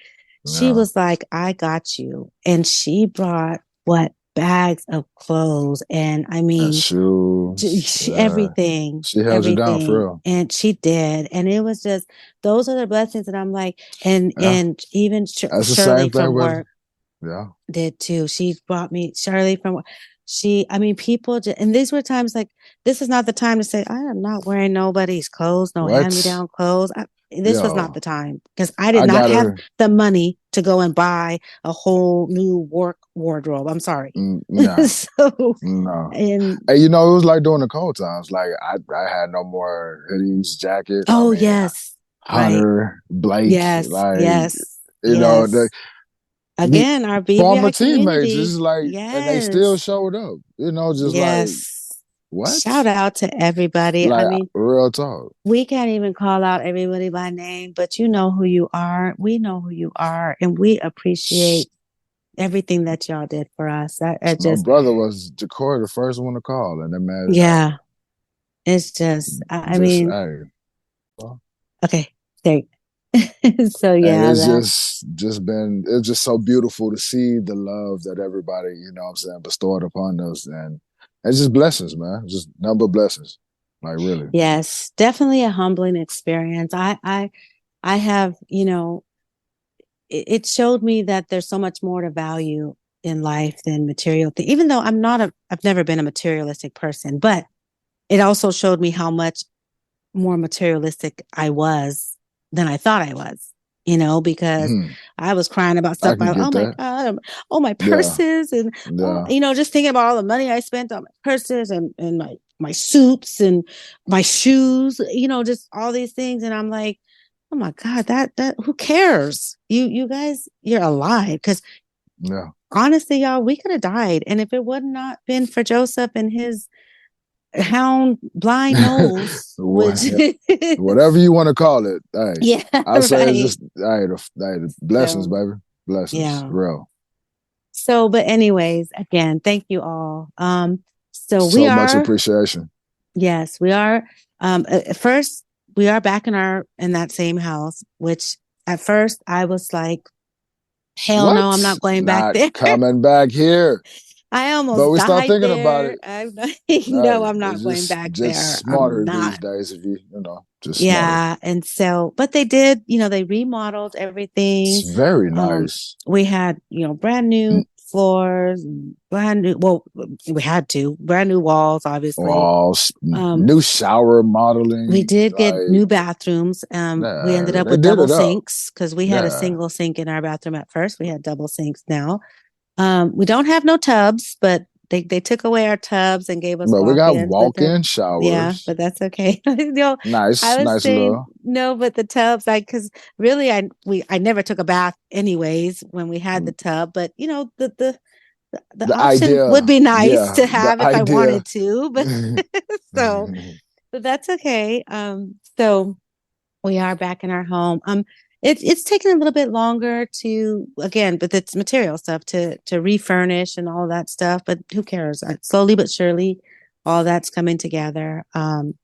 Speaker 1: She
Speaker 2: yeah.
Speaker 1: was like, I got you. And she brought what? Bags of clothes. And I
Speaker 2: And
Speaker 1: mean,
Speaker 2: shoes. Yeah,
Speaker 1: everything,
Speaker 2: she held you down for
Speaker 1: everything.
Speaker 2: real.
Speaker 1: And she did. And it was just, those are the blessings. And I'm like,
Speaker 2: Yeah,
Speaker 1: and even
Speaker 2: that's the
Speaker 1: Shirley
Speaker 2: same thing
Speaker 1: from
Speaker 2: with,
Speaker 1: work
Speaker 2: yeah.
Speaker 1: did too. She brought me Charlie from I mean, people just, and these were times like, this is not the time to say, I am not wearing nobody's clothes, no hand me
Speaker 2: What?
Speaker 1: down clothes. This was not
Speaker 2: Yo,
Speaker 1: the time because I did
Speaker 2: I
Speaker 1: not have
Speaker 2: gotta,
Speaker 1: the money to go and buy a whole new work wardrobe. I'm sorry.
Speaker 2: nah,
Speaker 1: So,
Speaker 2: no.
Speaker 1: and
Speaker 2: And it was like during the cold times. Like I had no more hoodies, jackets. I
Speaker 1: oh,
Speaker 2: mean,
Speaker 1: yes, right.
Speaker 2: Hunter, Blake,
Speaker 1: Yes,
Speaker 2: like,
Speaker 1: yes,
Speaker 2: the
Speaker 1: yes.
Speaker 2: the
Speaker 1: Again, our
Speaker 2: former
Speaker 1: BVI
Speaker 2: teammates. It's
Speaker 1: community.
Speaker 2: just like, and they still
Speaker 1: Yes,
Speaker 2: showed up. Just like
Speaker 1: yes.
Speaker 2: what?
Speaker 1: Shout out to everybody. I
Speaker 2: Like
Speaker 1: mean,
Speaker 2: real talk.
Speaker 1: we can't even call out everybody by name, but you know who you are. We know who you are, and we appreciate everything that y'all did for us. I
Speaker 2: My
Speaker 1: just,
Speaker 2: brother was Jacory, the first one to call, and the man,
Speaker 1: yeah, it's just, I
Speaker 2: just
Speaker 1: mean,
Speaker 2: hey, well,
Speaker 1: okay, there. So
Speaker 2: and
Speaker 1: yeah,
Speaker 2: it's
Speaker 1: that,
Speaker 2: just been it's just so beautiful to see the love that everybody, what I'm saying, bestowed upon us, and it's just blessings, man. Just number blessings, like really.
Speaker 1: yes, definitely a humbling experience. I have, it showed me that there's so much more to value in life than material things. Even though I've never been a materialistic person, but it also showed me how much more materialistic I was than I thought I was, because
Speaker 2: Mhm.
Speaker 1: I was crying about
Speaker 2: I
Speaker 1: stuff.
Speaker 2: can
Speaker 1: Oh
Speaker 2: get
Speaker 1: my
Speaker 2: that.
Speaker 1: God, oh my
Speaker 2: Yeah,
Speaker 1: purses, and oh,
Speaker 2: yeah.
Speaker 1: just thinking about all the money I spent on my purses and my suits and my shoes, just all these things. And I'm like, oh my God, that who cares? You guys, you're alive. Because
Speaker 2: Yeah.
Speaker 1: honestly, y'all, we could have died. And if it would not been for Joseph and his hound blind nose, which
Speaker 2: Whatever you want to call it. Hey,
Speaker 1: yeah,
Speaker 2: I say it's
Speaker 1: right.
Speaker 2: just the blessings,
Speaker 1: So
Speaker 2: baby. Blessings.
Speaker 1: yeah.
Speaker 2: Real.
Speaker 1: So, but anyways, again, thank you all. So we
Speaker 2: So much
Speaker 1: are,
Speaker 2: appreciation.
Speaker 1: yes, we are. At first, we are back in that same house, which at first I was like, hell no, I'm
Speaker 2: What?
Speaker 1: not going back
Speaker 2: Not
Speaker 1: there.
Speaker 2: coming back here.
Speaker 1: I
Speaker 2: But
Speaker 1: almost
Speaker 2: we start
Speaker 1: died
Speaker 2: thinking about
Speaker 1: there.
Speaker 2: it.
Speaker 1: I'm not, no,
Speaker 2: Hey,
Speaker 1: I'm not
Speaker 2: it's
Speaker 1: going back
Speaker 2: just
Speaker 1: there. I'm
Speaker 2: smarter these
Speaker 1: not.
Speaker 2: days if just smarter.
Speaker 1: Yeah. And so, but they did, they remodeled
Speaker 2: It's
Speaker 1: everything.
Speaker 2: very
Speaker 1: Um,
Speaker 2: nice.
Speaker 1: we had, brand new floors, well, we had to, brand new walls, obviously.
Speaker 2: Walls,
Speaker 1: Um,
Speaker 2: new shower
Speaker 1: we
Speaker 2: modeling.
Speaker 1: did get
Speaker 2: Like,
Speaker 1: new bathrooms. We ended
Speaker 2: nah,
Speaker 1: up
Speaker 2: they
Speaker 1: with
Speaker 2: did
Speaker 1: double
Speaker 2: it up.
Speaker 1: sinks because we had a
Speaker 2: Yeah.
Speaker 1: single sink in our bathroom at first. We had double sinks now. We don't have no tubs, but they took away our tubs and gave us
Speaker 2: But we got
Speaker 1: walk-ins. But
Speaker 2: walk-in
Speaker 1: yeah,
Speaker 2: showers.
Speaker 1: but that's okay. I
Speaker 2: Nice,
Speaker 1: was
Speaker 2: nice
Speaker 1: saying
Speaker 2: little.
Speaker 1: no, but the tubs, because really, I never took a bath anyways when we had the tub. But the
Speaker 2: The
Speaker 1: option would
Speaker 2: idea,
Speaker 1: be nice
Speaker 2: yeah,
Speaker 1: to
Speaker 2: the
Speaker 1: have if I
Speaker 2: idea.
Speaker 1: wanted to, but so but that's okay. So we are back in our home. It's taken a little bit longer to again, but it's material stuff to refurnish and all that stuff. But who cares? Slowly but surely, all that's coming together. But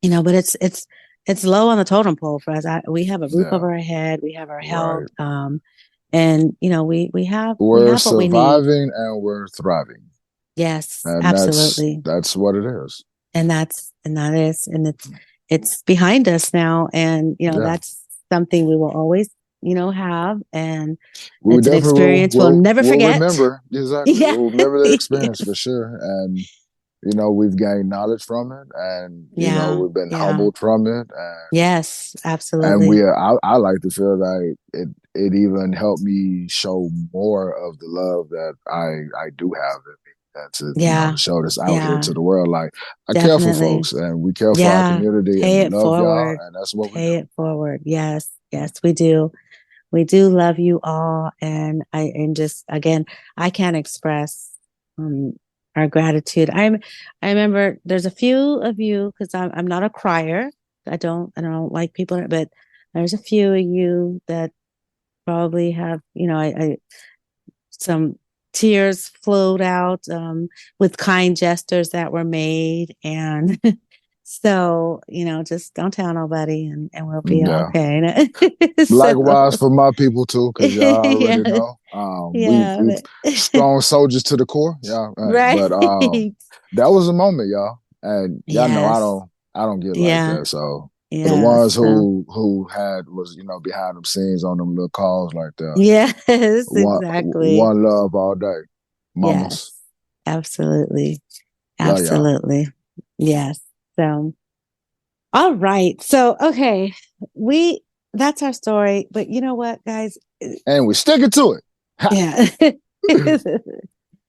Speaker 1: it's low on the totem pole for us. We have a roof
Speaker 2: Yeah,
Speaker 1: over our head. We have our health.
Speaker 2: right.
Speaker 1: And we
Speaker 2: We're
Speaker 1: have what we need.
Speaker 2: surviving and we're thriving,
Speaker 1: Yes,
Speaker 2: and
Speaker 1: absolutely.
Speaker 2: that's what it is.
Speaker 1: And it's behind us now, and
Speaker 2: Yeah,
Speaker 1: that's something we will always have, and
Speaker 2: we
Speaker 1: it's an
Speaker 2: definitely
Speaker 1: experience we'll never
Speaker 2: will
Speaker 1: forget.
Speaker 2: remember exactly.
Speaker 1: Yeah.
Speaker 2: We'll remember the experience for sure, and we've gained knowledge from it, and
Speaker 1: Yeah,
Speaker 2: we've been
Speaker 1: yeah,
Speaker 2: humbled from it, and
Speaker 1: yes,
Speaker 2: and
Speaker 1: absolutely.
Speaker 2: I like to feel like it even helped me show more of the love that I do have. to,
Speaker 1: Yeah.
Speaker 2: to show this out here
Speaker 1: Yeah.
Speaker 2: to the world. Like, I care for
Speaker 1: Definitely.
Speaker 2: folks and we care for our
Speaker 1: Yeah.
Speaker 2: community and
Speaker 1: Pay
Speaker 2: we
Speaker 1: it
Speaker 2: love y'all.
Speaker 1: forward.
Speaker 2: And that's what we
Speaker 1: Pay
Speaker 2: do.
Speaker 1: it forward. Yes. Yes, we do. We do love you all. And and just, again, I can't express, um, our gratitude. I remember there's a few of you, cause I'm not a crier. I don't like people, but there's a few of you that probably have, some tears flowed out, with kind gestures that were made. And so, just don't tell nobody, and we'll be
Speaker 2: Yeah.
Speaker 1: okay. So,
Speaker 2: Likewise for my people too, because y'all already
Speaker 1: yeah,
Speaker 2: know.
Speaker 1: yeah,
Speaker 2: We strong soldiers to the core. Yeah.
Speaker 1: right.
Speaker 2: But that was a moment, y'all. And y'all know
Speaker 1: Yes.
Speaker 2: I don't get like
Speaker 1: Yeah.
Speaker 2: that. So for the ones
Speaker 1: Yes.
Speaker 2: who had was, behind them scenes on them little calls like that.
Speaker 1: Yes, exactly.
Speaker 2: One love all day.
Speaker 1: Yes.
Speaker 2: Mamas.
Speaker 1: Absolutely.
Speaker 2: Love y'all.
Speaker 1: Absolutely. Yes. So, all right. So, okay. We, that's our story. But you know what, guys?
Speaker 2: And we sticking to it. Ha!
Speaker 1: Yeah.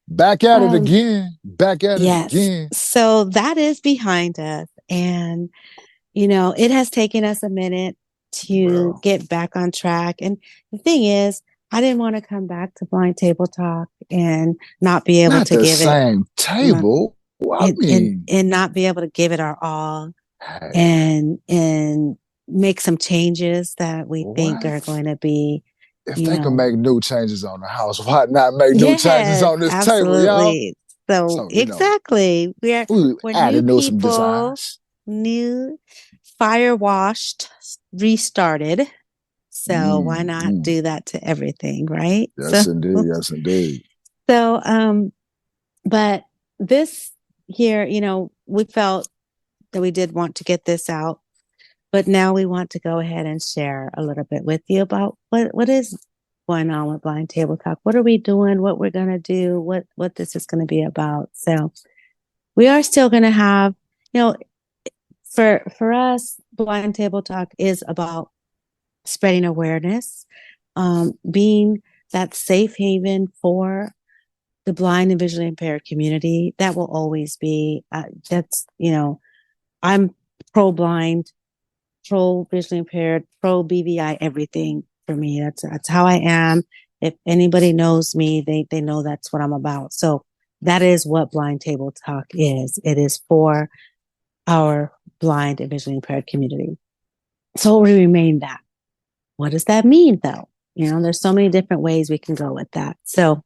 Speaker 2: Back at it
Speaker 1: um,
Speaker 2: again. Back at it
Speaker 1: yes.
Speaker 2: again.
Speaker 1: So that is behind us. And, it has taken us a minute to
Speaker 2: Bro.
Speaker 1: get back on track. And the thing is, I didn't want to come back to Blind Table Talk and not be able
Speaker 2: Not
Speaker 1: to
Speaker 2: the
Speaker 1: give it,
Speaker 2: same
Speaker 1: not,
Speaker 2: table. I
Speaker 1: and
Speaker 2: mean,
Speaker 1: not be able to give it our all,
Speaker 2: hey,
Speaker 1: and make some changes that we think
Speaker 2: what?
Speaker 1: are going to be,
Speaker 2: If
Speaker 1: you
Speaker 2: they can
Speaker 1: know,
Speaker 2: make new changes on the house, why not make new changes
Speaker 1: yes,
Speaker 2: on this table, y'all?
Speaker 1: absolutely. So
Speaker 2: So,
Speaker 1: exactly,
Speaker 2: we
Speaker 1: we're new
Speaker 2: added new some
Speaker 1: people,
Speaker 2: designs.
Speaker 1: new, fire washed, restarted. So why
Speaker 2: Mm,
Speaker 1: not
Speaker 2: mm.
Speaker 1: do that to everything, right?
Speaker 2: Yes, indeed. Yes, indeed.
Speaker 1: So, but this here, we felt that we did want to get this out, but now we want to go ahead and share a little bit with you about what is going on with Blind Table Talk. What are we doing? What we're going to do? What this is going to be about? So we are still going to have, you know, for us, Blind Table Talk is about spreading awareness, being that safe haven for the blind and visually impaired community. That will always be. That's I'm pro blind, pro visually impaired, pro BVI, everything for me. That's how I am. If anybody knows me, they know that's what I'm about. So that is what Blind Table Talk is. It is for our blind and visually impaired community. So we remain that. What does that mean though? There's so many different ways we can go with that. So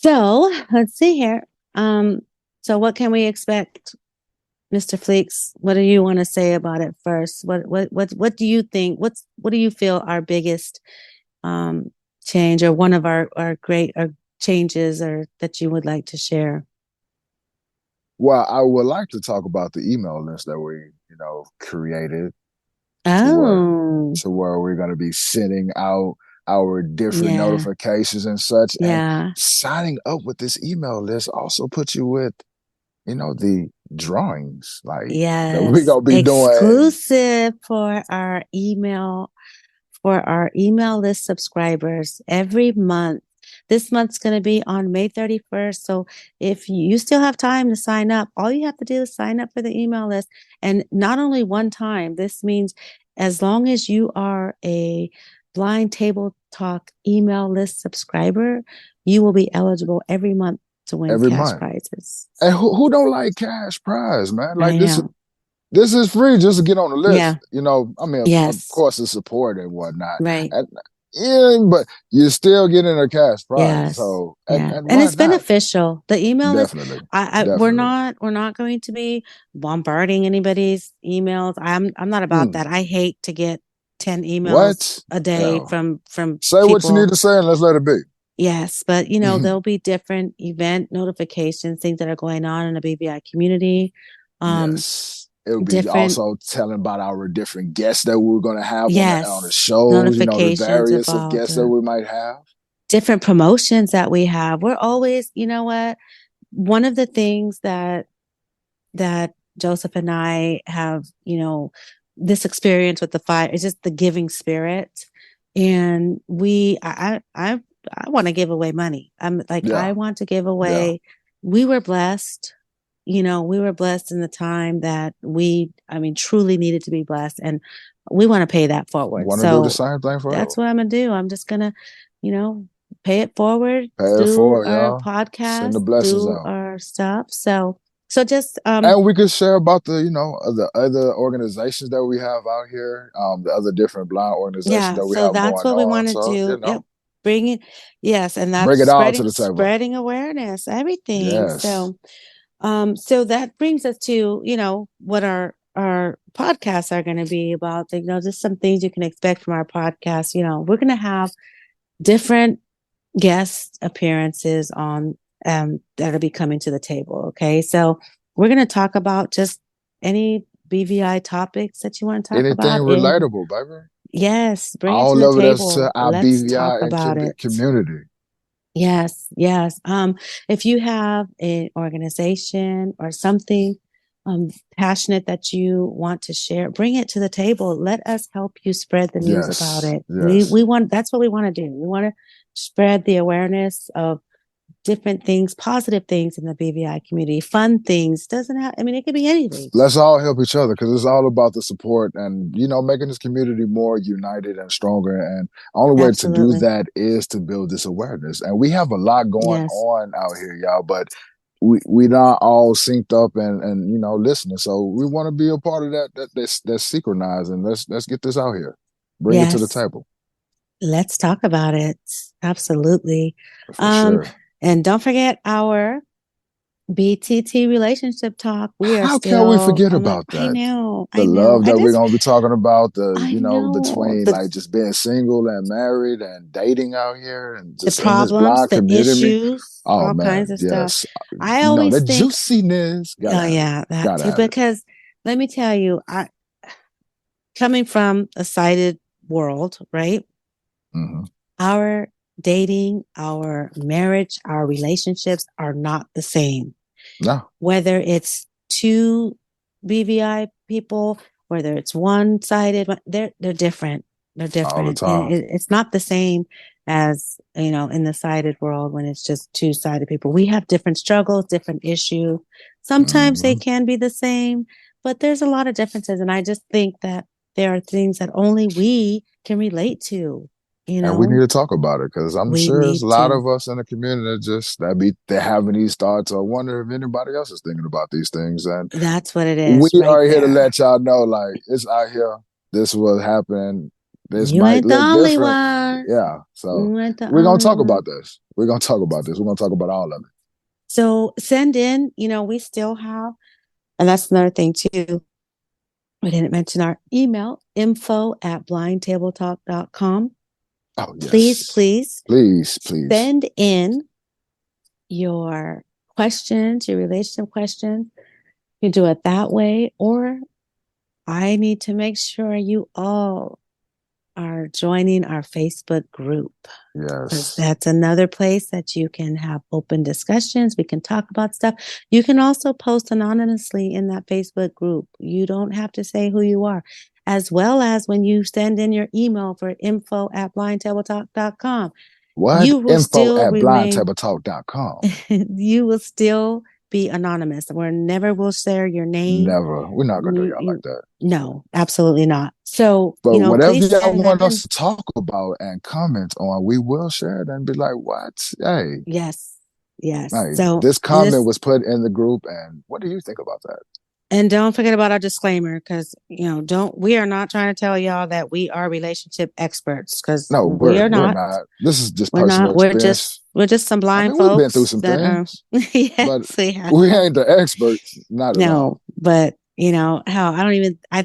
Speaker 1: let's see here. So what can we expect, Mr. Fleeks? What do you want to say about it first? What do you think? What do you feel our biggest um change, or one of our great changes, or that you would like to share?
Speaker 2: Well, I would like to talk about the email list that we, created to where
Speaker 1: Oh,
Speaker 2: we're going to be sending out our different
Speaker 1: yeah.
Speaker 2: notifications and such. And
Speaker 1: Yeah.
Speaker 2: signing up with this email list also puts you with, the drawings like that we're
Speaker 1: Yes.
Speaker 2: gonna be doing.
Speaker 1: Exclusive for our email list subscribers every month. This month's going to be on May 31st. So if you still have time to sign up, all you have to do is sign up for the email list. And not only one time, this means as long as you are a Blind Table Talk email list subscriber, you will be eligible every month to win
Speaker 2: Every
Speaker 1: cash
Speaker 2: month.
Speaker 1: prizes.
Speaker 2: And who don't like cash prize, man?
Speaker 1: I
Speaker 2: Like this
Speaker 1: know.
Speaker 2: this is free just to get on the
Speaker 1: Yeah.
Speaker 2: list. I mean, of
Speaker 1: Yes.
Speaker 2: course, it's support and whatnot.
Speaker 1: Right.
Speaker 2: And yeah, but you're still getting a cash prize.
Speaker 1: Yes.
Speaker 2: So
Speaker 1: Yeah.
Speaker 2: and
Speaker 1: And
Speaker 2: why
Speaker 1: it's
Speaker 2: not?
Speaker 1: beneficial. The email is,
Speaker 2: Definitely.
Speaker 1: we're
Speaker 2: Definitely.
Speaker 1: not going to be bombarding anybody's emails. I'm not about
Speaker 2: Mm.
Speaker 1: that. I hate to get 10 emails
Speaker 2: What?
Speaker 1: a day
Speaker 2: Oh.
Speaker 1: from
Speaker 2: Say what you need
Speaker 1: people.
Speaker 2: to say and let's let it be.
Speaker 1: Yes, but
Speaker 2: Mhm.
Speaker 1: there'll be different event notifications, things that are going on in the BVI community. Um,
Speaker 2: Yes. It would be
Speaker 1: different,
Speaker 2: also telling about our different guests that we're going to have on the
Speaker 1: yes,
Speaker 2: shows, the
Speaker 1: notifications
Speaker 2: various of
Speaker 1: about
Speaker 2: guests that we might have.
Speaker 1: different promotions that we have. We're always, what? One of the things that Joseph and I have, this experience with the fire is just the giving spirit. And I want to give away money. I'm like, I want to give away.
Speaker 2: Yeah.
Speaker 1: We were blessed. We were blessed in the time that truly needed to be blessed. And we want to pay that forward.
Speaker 2: Want to do the
Speaker 1: So
Speaker 2: same thing forever.
Speaker 1: that's what I'm going to do. I'm just going to, pay it forward
Speaker 2: Pay it
Speaker 1: through
Speaker 2: forward,
Speaker 1: our
Speaker 2: y'all. Send the
Speaker 1: podcast,
Speaker 2: blessings
Speaker 1: through
Speaker 2: out.
Speaker 1: our stuff. So just,
Speaker 2: and we could share about the other organizations that we have out here, the other different blind organizations that we
Speaker 1: so
Speaker 2: have
Speaker 1: that's
Speaker 2: going
Speaker 1: what we
Speaker 2: on.
Speaker 1: want to
Speaker 2: So
Speaker 1: do. Yep. Bring it. Yes. And that's
Speaker 2: bring it all to the table.
Speaker 1: spreading awareness, everything.
Speaker 2: Yes.
Speaker 1: So that brings us to, what our podcasts are going to be about. Just some things you can expect from our podcast. We're going to have different guest appearances on that'll be coming to the table. Okay. So we're going to talk about just any BVI topics that you want to talk
Speaker 2: Anything
Speaker 1: about.
Speaker 2: relatable, baby.
Speaker 1: Yes. Bring it to
Speaker 2: All
Speaker 1: the
Speaker 2: of it is
Speaker 1: table.
Speaker 2: to our
Speaker 1: Let's
Speaker 2: BVI
Speaker 1: talk about it.
Speaker 2: community.
Speaker 1: Yes. If you have an organization or something passionate that you want to share, bring it to the table. Let us help you spread the news about it.
Speaker 2: Yes.
Speaker 1: We want, that's what we want to do. We want to spread the awareness of different things, positive things in the BVI community, fun things. Doesn't have, it could be anything.
Speaker 2: Let's all help each other because it's all about the support and, making this community more united and stronger. And only way to do that is to build this awareness. And we have a lot going on out here, y'all, but we not all synced up and listening. So we want to be a part of that's synchronized, and let's get this out here. Bring it to the table.
Speaker 1: Let's talk about it. Absolutely.
Speaker 2: For sure.
Speaker 1: And don't forget our BTT relationship talk.
Speaker 2: How can we forget about that?
Speaker 1: I know.
Speaker 2: The love that we're going to be talking about, between like just being single and married and dating out here and just
Speaker 1: the problems, the issues, all
Speaker 2: man,
Speaker 1: kinds of stuff. I
Speaker 2: always
Speaker 1: always
Speaker 2: the
Speaker 1: think
Speaker 2: juiciness.
Speaker 1: That too. Because let me tell you, coming from a sighted world, right?
Speaker 2: Mm-hmm.
Speaker 1: Our dating, our marriage, our relationships are not the same.
Speaker 2: No.
Speaker 1: Whether it's two BVI people, whether it's one-sided, they're different. They're different. All the time. It's not the same as, in the sighted world when it's just two-sided people. We have different struggles, different issues. Sometimes they can be the same, but there's a lot of differences. And I just think that there are things that only we can relate to.
Speaker 2: And we need to talk about it because I'm sure there's a lot of us in the community they're having these thoughts. I wonder if anybody else is thinking about these things. And
Speaker 1: that's what it is.
Speaker 2: We are here to let y'all know, like, it's out here. This is what happened. This might look different. Yeah. So we're going to talk about this. We're going to talk about this. We're going to talk about all of it.
Speaker 1: So send in, we still have, and that's another thing too. We didn't mention our email, info@blindtabletalk.com.
Speaker 2: Oh, yes.
Speaker 1: Please send in your questions, your relationship questions. You can do it that way, or I need to make sure you all are joining our Facebook group.
Speaker 2: Yes.
Speaker 1: That's another place that you can have open discussions. We can talk about stuff. You can also post anonymously in that Facebook group. You don't have to say who you are. As well as when you send in your email for info@blindtabletalk.com.
Speaker 2: What? Info@blindtabletalk.com.
Speaker 1: You will still be anonymous. We never will share your name.
Speaker 2: Never. We're not going to do y'all like that.
Speaker 1: No, absolutely not. So,
Speaker 2: but whatever y'all want us to talk about and comment on, we will share it and be like, what? Hey.
Speaker 1: Yes.
Speaker 2: Hey, so this comment was put in the group, and what do you think about that?
Speaker 1: And don't forget about our disclaimer, because we are not trying to tell y'all that we are relationship experts, because we are not.
Speaker 2: We're not. This is just personal experience.
Speaker 1: We're just some blind folks.
Speaker 2: We've been through some things.
Speaker 1: Yes,
Speaker 2: but we ain't the experts. Not at all.
Speaker 1: But I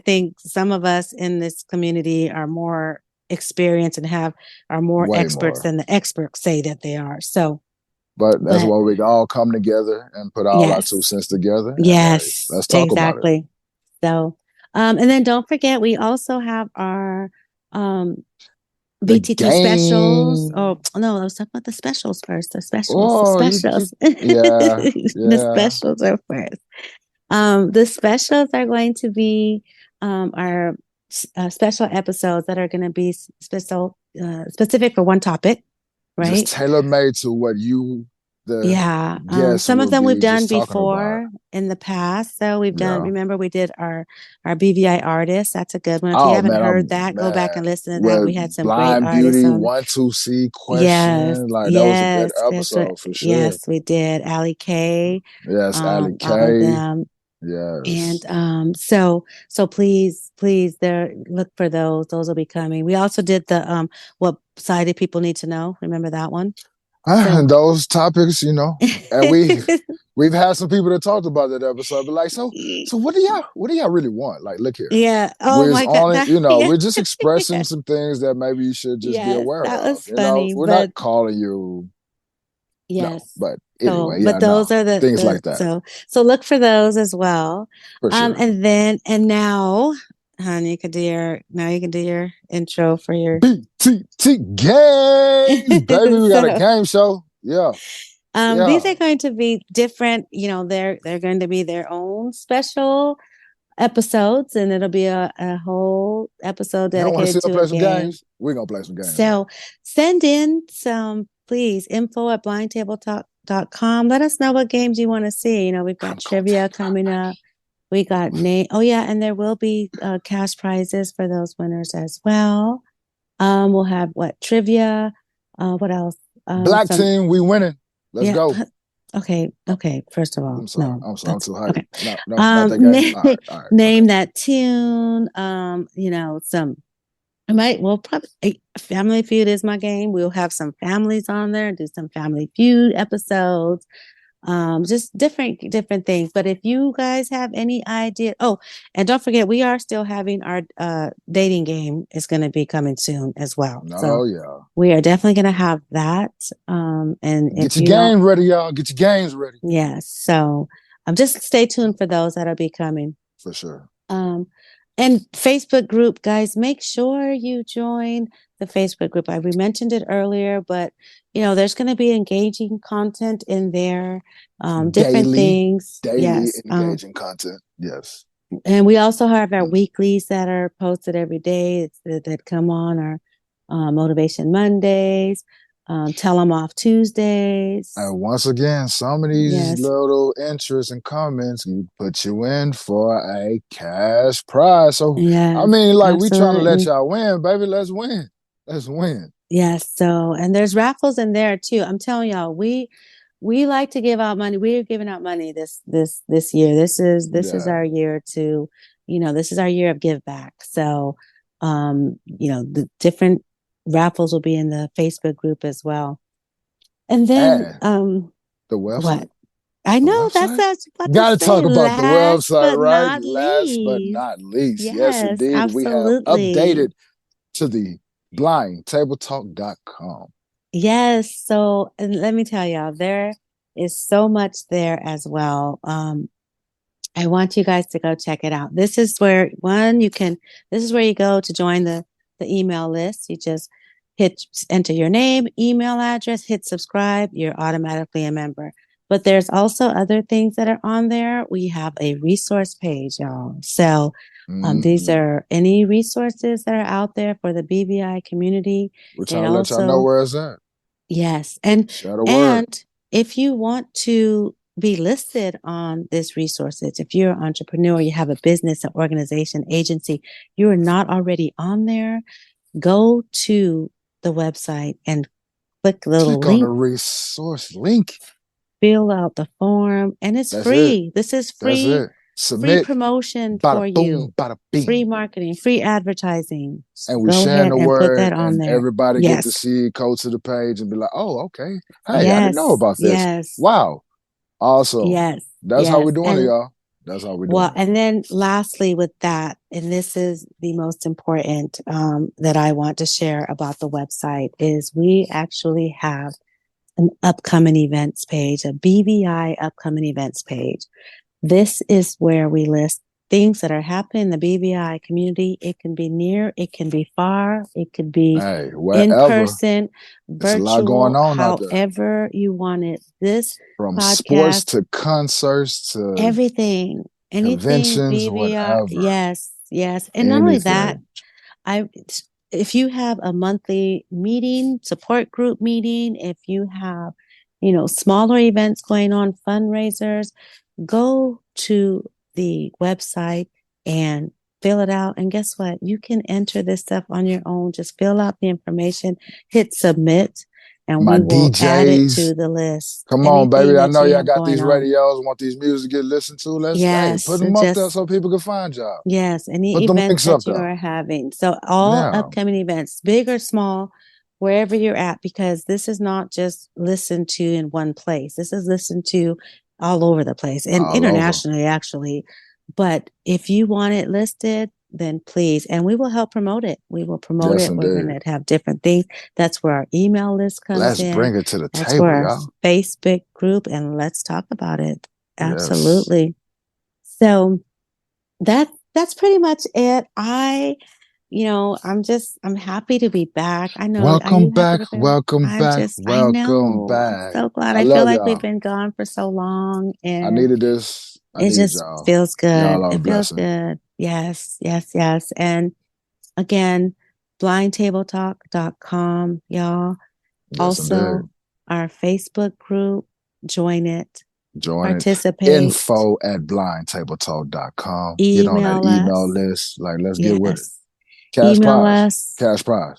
Speaker 1: think some of us in this community are more experienced and are more experts than the experts say that they are. So.
Speaker 2: But that's why we all come together and put all our 2 cents together.
Speaker 1: Yes.
Speaker 2: Let's talk about it.
Speaker 1: So, and then don't forget, we also have our BTT specials. Oh, no, I was talking about the specials first. The specials. The specials are first. The specials are going to be our special episodes that are going to be specific for one topic. right?
Speaker 2: just tailor made to what you, the
Speaker 1: Yeah.
Speaker 2: guests,
Speaker 1: Some of
Speaker 2: will
Speaker 1: them we've
Speaker 2: be
Speaker 1: done
Speaker 2: just talking about.
Speaker 1: before in the past. So we've done,
Speaker 2: Yeah.
Speaker 1: remember we did our BVI artists. That's a good one. If you
Speaker 2: Oh
Speaker 1: haven't
Speaker 2: man,
Speaker 1: heard that, go back and listen to that.
Speaker 2: with
Speaker 1: We had some great
Speaker 2: Blind
Speaker 1: artists
Speaker 2: Beauty,
Speaker 1: on.
Speaker 2: 1-2-C
Speaker 1: Yes,
Speaker 2: question, like that was a good
Speaker 1: yes, that's what,
Speaker 2: episode for sure.
Speaker 1: yes, we did. Allie K,
Speaker 2: Yes, Allie
Speaker 1: all of
Speaker 2: K.
Speaker 1: them. And
Speaker 2: Yes.
Speaker 1: so please there look for those. Those will be coming. We also did the what sighted people need to know. Remember that one? So
Speaker 2: And those topics, and we've had some people that talked about that episode, but like, so what do y'all really want? Like, look here.
Speaker 1: yeah. Oh
Speaker 2: We're
Speaker 1: my God.
Speaker 2: only,
Speaker 1: That, yeah.
Speaker 2: we're just expressing
Speaker 1: Yeah.
Speaker 2: some things that maybe you should just be
Speaker 1: Yes,
Speaker 2: aware
Speaker 1: that
Speaker 2: of.
Speaker 1: was funny.
Speaker 2: We're not
Speaker 1: But
Speaker 2: calling you, no,
Speaker 1: yes.
Speaker 2: but
Speaker 1: So,
Speaker 2: anyway,
Speaker 1: but
Speaker 2: yeah, no,
Speaker 1: those are
Speaker 2: things
Speaker 1: the
Speaker 2: like that
Speaker 1: so look for those as well.
Speaker 2: for sure.
Speaker 1: And now, honey, now you can do your intro for your
Speaker 2: BTT games, baby. We got a
Speaker 1: so
Speaker 2: game show. Yeah,
Speaker 1: these
Speaker 2: yeah.
Speaker 1: are going to be different, they're going to be their own special episodes, and it'll be a whole episode
Speaker 2: Y'all want to see
Speaker 1: dedicated
Speaker 2: us
Speaker 1: to a
Speaker 2: play some
Speaker 1: game.
Speaker 2: games? We're gonna play some games, baby.
Speaker 1: So send in some, please, info@blindtabletalk.com. Let us know what games you want to see. We've got trivia coming up. We got name. Oh yeah, and there will be cash prizes for those winners as well. We'll have what trivia? What else?
Speaker 2: Black
Speaker 1: Some
Speaker 2: team, we winning. Let's
Speaker 1: yeah.
Speaker 2: go.
Speaker 1: Okay. Okay. First of all,
Speaker 2: I'm sorry.
Speaker 1: no,
Speaker 2: I'm sorry. I'm
Speaker 1: that's
Speaker 2: too hyped.
Speaker 1: okay.
Speaker 2: No, no, not that game.
Speaker 1: Name,
Speaker 2: All right. All right. Okay.
Speaker 1: name that tune. Some I might, well, probably Family Feud is my game. We'll have some families on there, do some Family Feud episodes, just different things. But if you guys have any idea, and don't forget, we are still having our dating game is going to be coming soon as well. So
Speaker 2: No, yeah.
Speaker 1: we are definitely going to have that. And
Speaker 2: Get
Speaker 1: if
Speaker 2: your
Speaker 1: you don't,
Speaker 2: game ready, y'all. Get your games ready.
Speaker 1: yes. So just stay tuned for those that'll be coming.
Speaker 2: For sure.
Speaker 1: And Facebook group, guys, make sure you join the Facebook group. We mentioned it earlier, but there's going to be engaging content in there, different things.
Speaker 2: Daily
Speaker 1: Yes.
Speaker 2: engaging content. Yes.
Speaker 1: And we also have our weeklies that are posted every day that come on our Motivation Mondays, Tell Them Off Tuesdays.
Speaker 2: And once again, some of these
Speaker 1: Yes.
Speaker 2: little interests and comments put you in for a cash prize. So, I
Speaker 1: Yes,
Speaker 2: mean, like, we trying to let
Speaker 1: absolutely.
Speaker 2: y'all win, baby. Let's win. Let's win.
Speaker 1: Yes. So, and there's raffles in there too. I'm telling y'all, we like to give out money. We're giving out money this year. This is
Speaker 2: Yeah.
Speaker 1: our year to, this is our year of give back. So, the different raffles will be in the Facebook group as well. And then,
Speaker 2: The website.
Speaker 1: what? I
Speaker 2: The
Speaker 1: know
Speaker 2: website?
Speaker 1: that's what to
Speaker 2: Got to
Speaker 1: say.
Speaker 2: talk about the
Speaker 1: Last
Speaker 2: website,
Speaker 1: but
Speaker 2: right?
Speaker 1: not
Speaker 2: Last but
Speaker 1: least.
Speaker 2: not least. Yes,
Speaker 1: Yes,
Speaker 2: indeed. We have
Speaker 1: absolutely.
Speaker 2: updated to the blindtabletalk.com.
Speaker 1: Yes. So, and let me tell y'all, there is so much there as well. I want you guys to go check it out. This is where this is where you go to join the email list. You just enter your name, email address, hit subscribe. You're automatically a member. But there's also other things that are on there. We have a resource page, y'all. So these are any resources that are out there for the BVI community.
Speaker 2: We're
Speaker 1: And
Speaker 2: trying to let y'all know
Speaker 1: also,
Speaker 2: where it's at.
Speaker 1: yes. And
Speaker 2: Share the word.
Speaker 1: if you want to be listed on this resources, if you're an entrepreneur, you have a business, an organization, agency, you are not already on there, go to the website and click the little
Speaker 2: Click on the
Speaker 1: link,
Speaker 2: resource link.
Speaker 1: fill out the form, and it's
Speaker 2: That's it.
Speaker 1: free. This is
Speaker 2: That's
Speaker 1: free,
Speaker 2: it.
Speaker 1: free
Speaker 2: Submit.
Speaker 1: promotion
Speaker 2: Bada
Speaker 1: for you,
Speaker 2: boom, bada
Speaker 1: free
Speaker 2: bing.
Speaker 1: marketing, free advertising.
Speaker 2: And we
Speaker 1: Go
Speaker 2: sharing
Speaker 1: ahead
Speaker 2: the
Speaker 1: and put
Speaker 2: word,
Speaker 1: that on
Speaker 2: and
Speaker 1: there.
Speaker 2: everybody get to
Speaker 1: Yes.
Speaker 2: see it, go to the page and be like, oh, okay. Hey, I didn't know
Speaker 1: Yes.
Speaker 2: about this.
Speaker 1: Yes.
Speaker 2: Wow. Awesome.
Speaker 1: Yes.
Speaker 2: That's how we're
Speaker 1: Yes.
Speaker 2: doing it,
Speaker 1: And
Speaker 2: y'all. That's how we're doing it.
Speaker 1: and then lastly with that, and this is the most important that I want to share about the website, is we actually have an upcoming events page, a BVI upcoming events page. This is where we list things that are happening in the BVI community. It can be near, it can be far, it could be in person,
Speaker 2: There's a lot going
Speaker 1: virtual,
Speaker 2: on out there.
Speaker 1: however you want it. This
Speaker 2: From sports
Speaker 1: podcast,
Speaker 2: to concerts to
Speaker 1: everything, anything
Speaker 2: conventions,
Speaker 1: BVI.
Speaker 2: whatever.
Speaker 1: Yes, yes. And not only
Speaker 2: Anything.
Speaker 1: that, I if you have a monthly meeting, support group meeting, if you have, smaller events going on, fundraisers, go to the website and fill it out. And guess what? You can enter this stuff on your own. Just fill out the information, hit submit, and
Speaker 2: My
Speaker 1: we will add it to
Speaker 2: DJs.
Speaker 1: the list.
Speaker 2: Come on,
Speaker 1: Anything
Speaker 2: baby. I
Speaker 1: that
Speaker 2: know
Speaker 1: you
Speaker 2: y'all
Speaker 1: have
Speaker 2: got
Speaker 1: going
Speaker 2: these
Speaker 1: on.
Speaker 2: radios, want these music to get listened to. Let's put
Speaker 1: Yes,
Speaker 2: them up there
Speaker 1: just
Speaker 2: so people can find y'all.
Speaker 1: yes, any
Speaker 2: Put the
Speaker 1: events
Speaker 2: links up
Speaker 1: that you
Speaker 2: there.
Speaker 1: are having. So all
Speaker 2: Yeah.
Speaker 1: upcoming events, big or small, wherever you're at, because this is not just listened to in one place. This is listened to all over the place and
Speaker 2: All
Speaker 1: internationally, actually. But if you want it listed, then please, and we will help promote it. We will promote
Speaker 2: Yes,
Speaker 1: it. We're going
Speaker 2: indeed.
Speaker 1: to have different things. That's where our email list comes
Speaker 2: Let's
Speaker 1: in.
Speaker 2: bring it to the
Speaker 1: That's
Speaker 2: table,
Speaker 1: where our
Speaker 2: y'all.
Speaker 1: Facebook group, and let's talk about it.
Speaker 2: Yes.
Speaker 1: Absolutely. So that's pretty much it. I'm happy to be back. I know. Are
Speaker 2: Welcome
Speaker 1: you happy
Speaker 2: back.
Speaker 1: to be back?
Speaker 2: Welcome back.
Speaker 1: I
Speaker 2: Welcome
Speaker 1: know. I'm
Speaker 2: back.
Speaker 1: so glad.
Speaker 2: I
Speaker 1: I feel
Speaker 2: love
Speaker 1: like we've
Speaker 2: y'all.
Speaker 1: been gone for so long,
Speaker 2: I
Speaker 1: and
Speaker 2: needed this. I
Speaker 1: it
Speaker 2: needed
Speaker 1: just
Speaker 2: y'all.
Speaker 1: feels good.
Speaker 2: Y'all are a
Speaker 1: It feels
Speaker 2: blessing.
Speaker 1: good. Yes, yes, yes. And again, blindtabletalk.com, y'all.
Speaker 2: Yes,
Speaker 1: Also,
Speaker 2: indeed.
Speaker 1: our Facebook group, join it.
Speaker 2: Join it.
Speaker 1: Participate.
Speaker 2: info@blindtabletalk.com. Get on that
Speaker 1: Email
Speaker 2: email
Speaker 1: us.
Speaker 2: list. Let's
Speaker 1: Yes.
Speaker 2: get with it. Cash
Speaker 1: Email
Speaker 2: prize.
Speaker 1: us.
Speaker 2: Cash prize.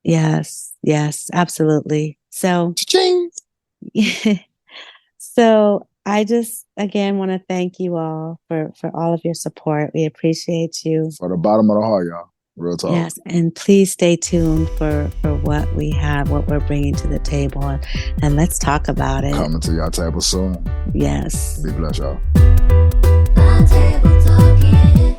Speaker 1: Yes, yes, absolutely. So,
Speaker 2: Cha-ching!
Speaker 1: so I just again want to thank you all for all of your support. We appreciate you.
Speaker 2: For the bottom of the heart, y'all. Real talk.
Speaker 1: Yes, and please stay tuned for what we have, what we're bringing to the table, and let's talk about it.
Speaker 2: Coming to y'all table soon.
Speaker 1: Yes.
Speaker 2: Be blessed, y'all.
Speaker 3: Table talking.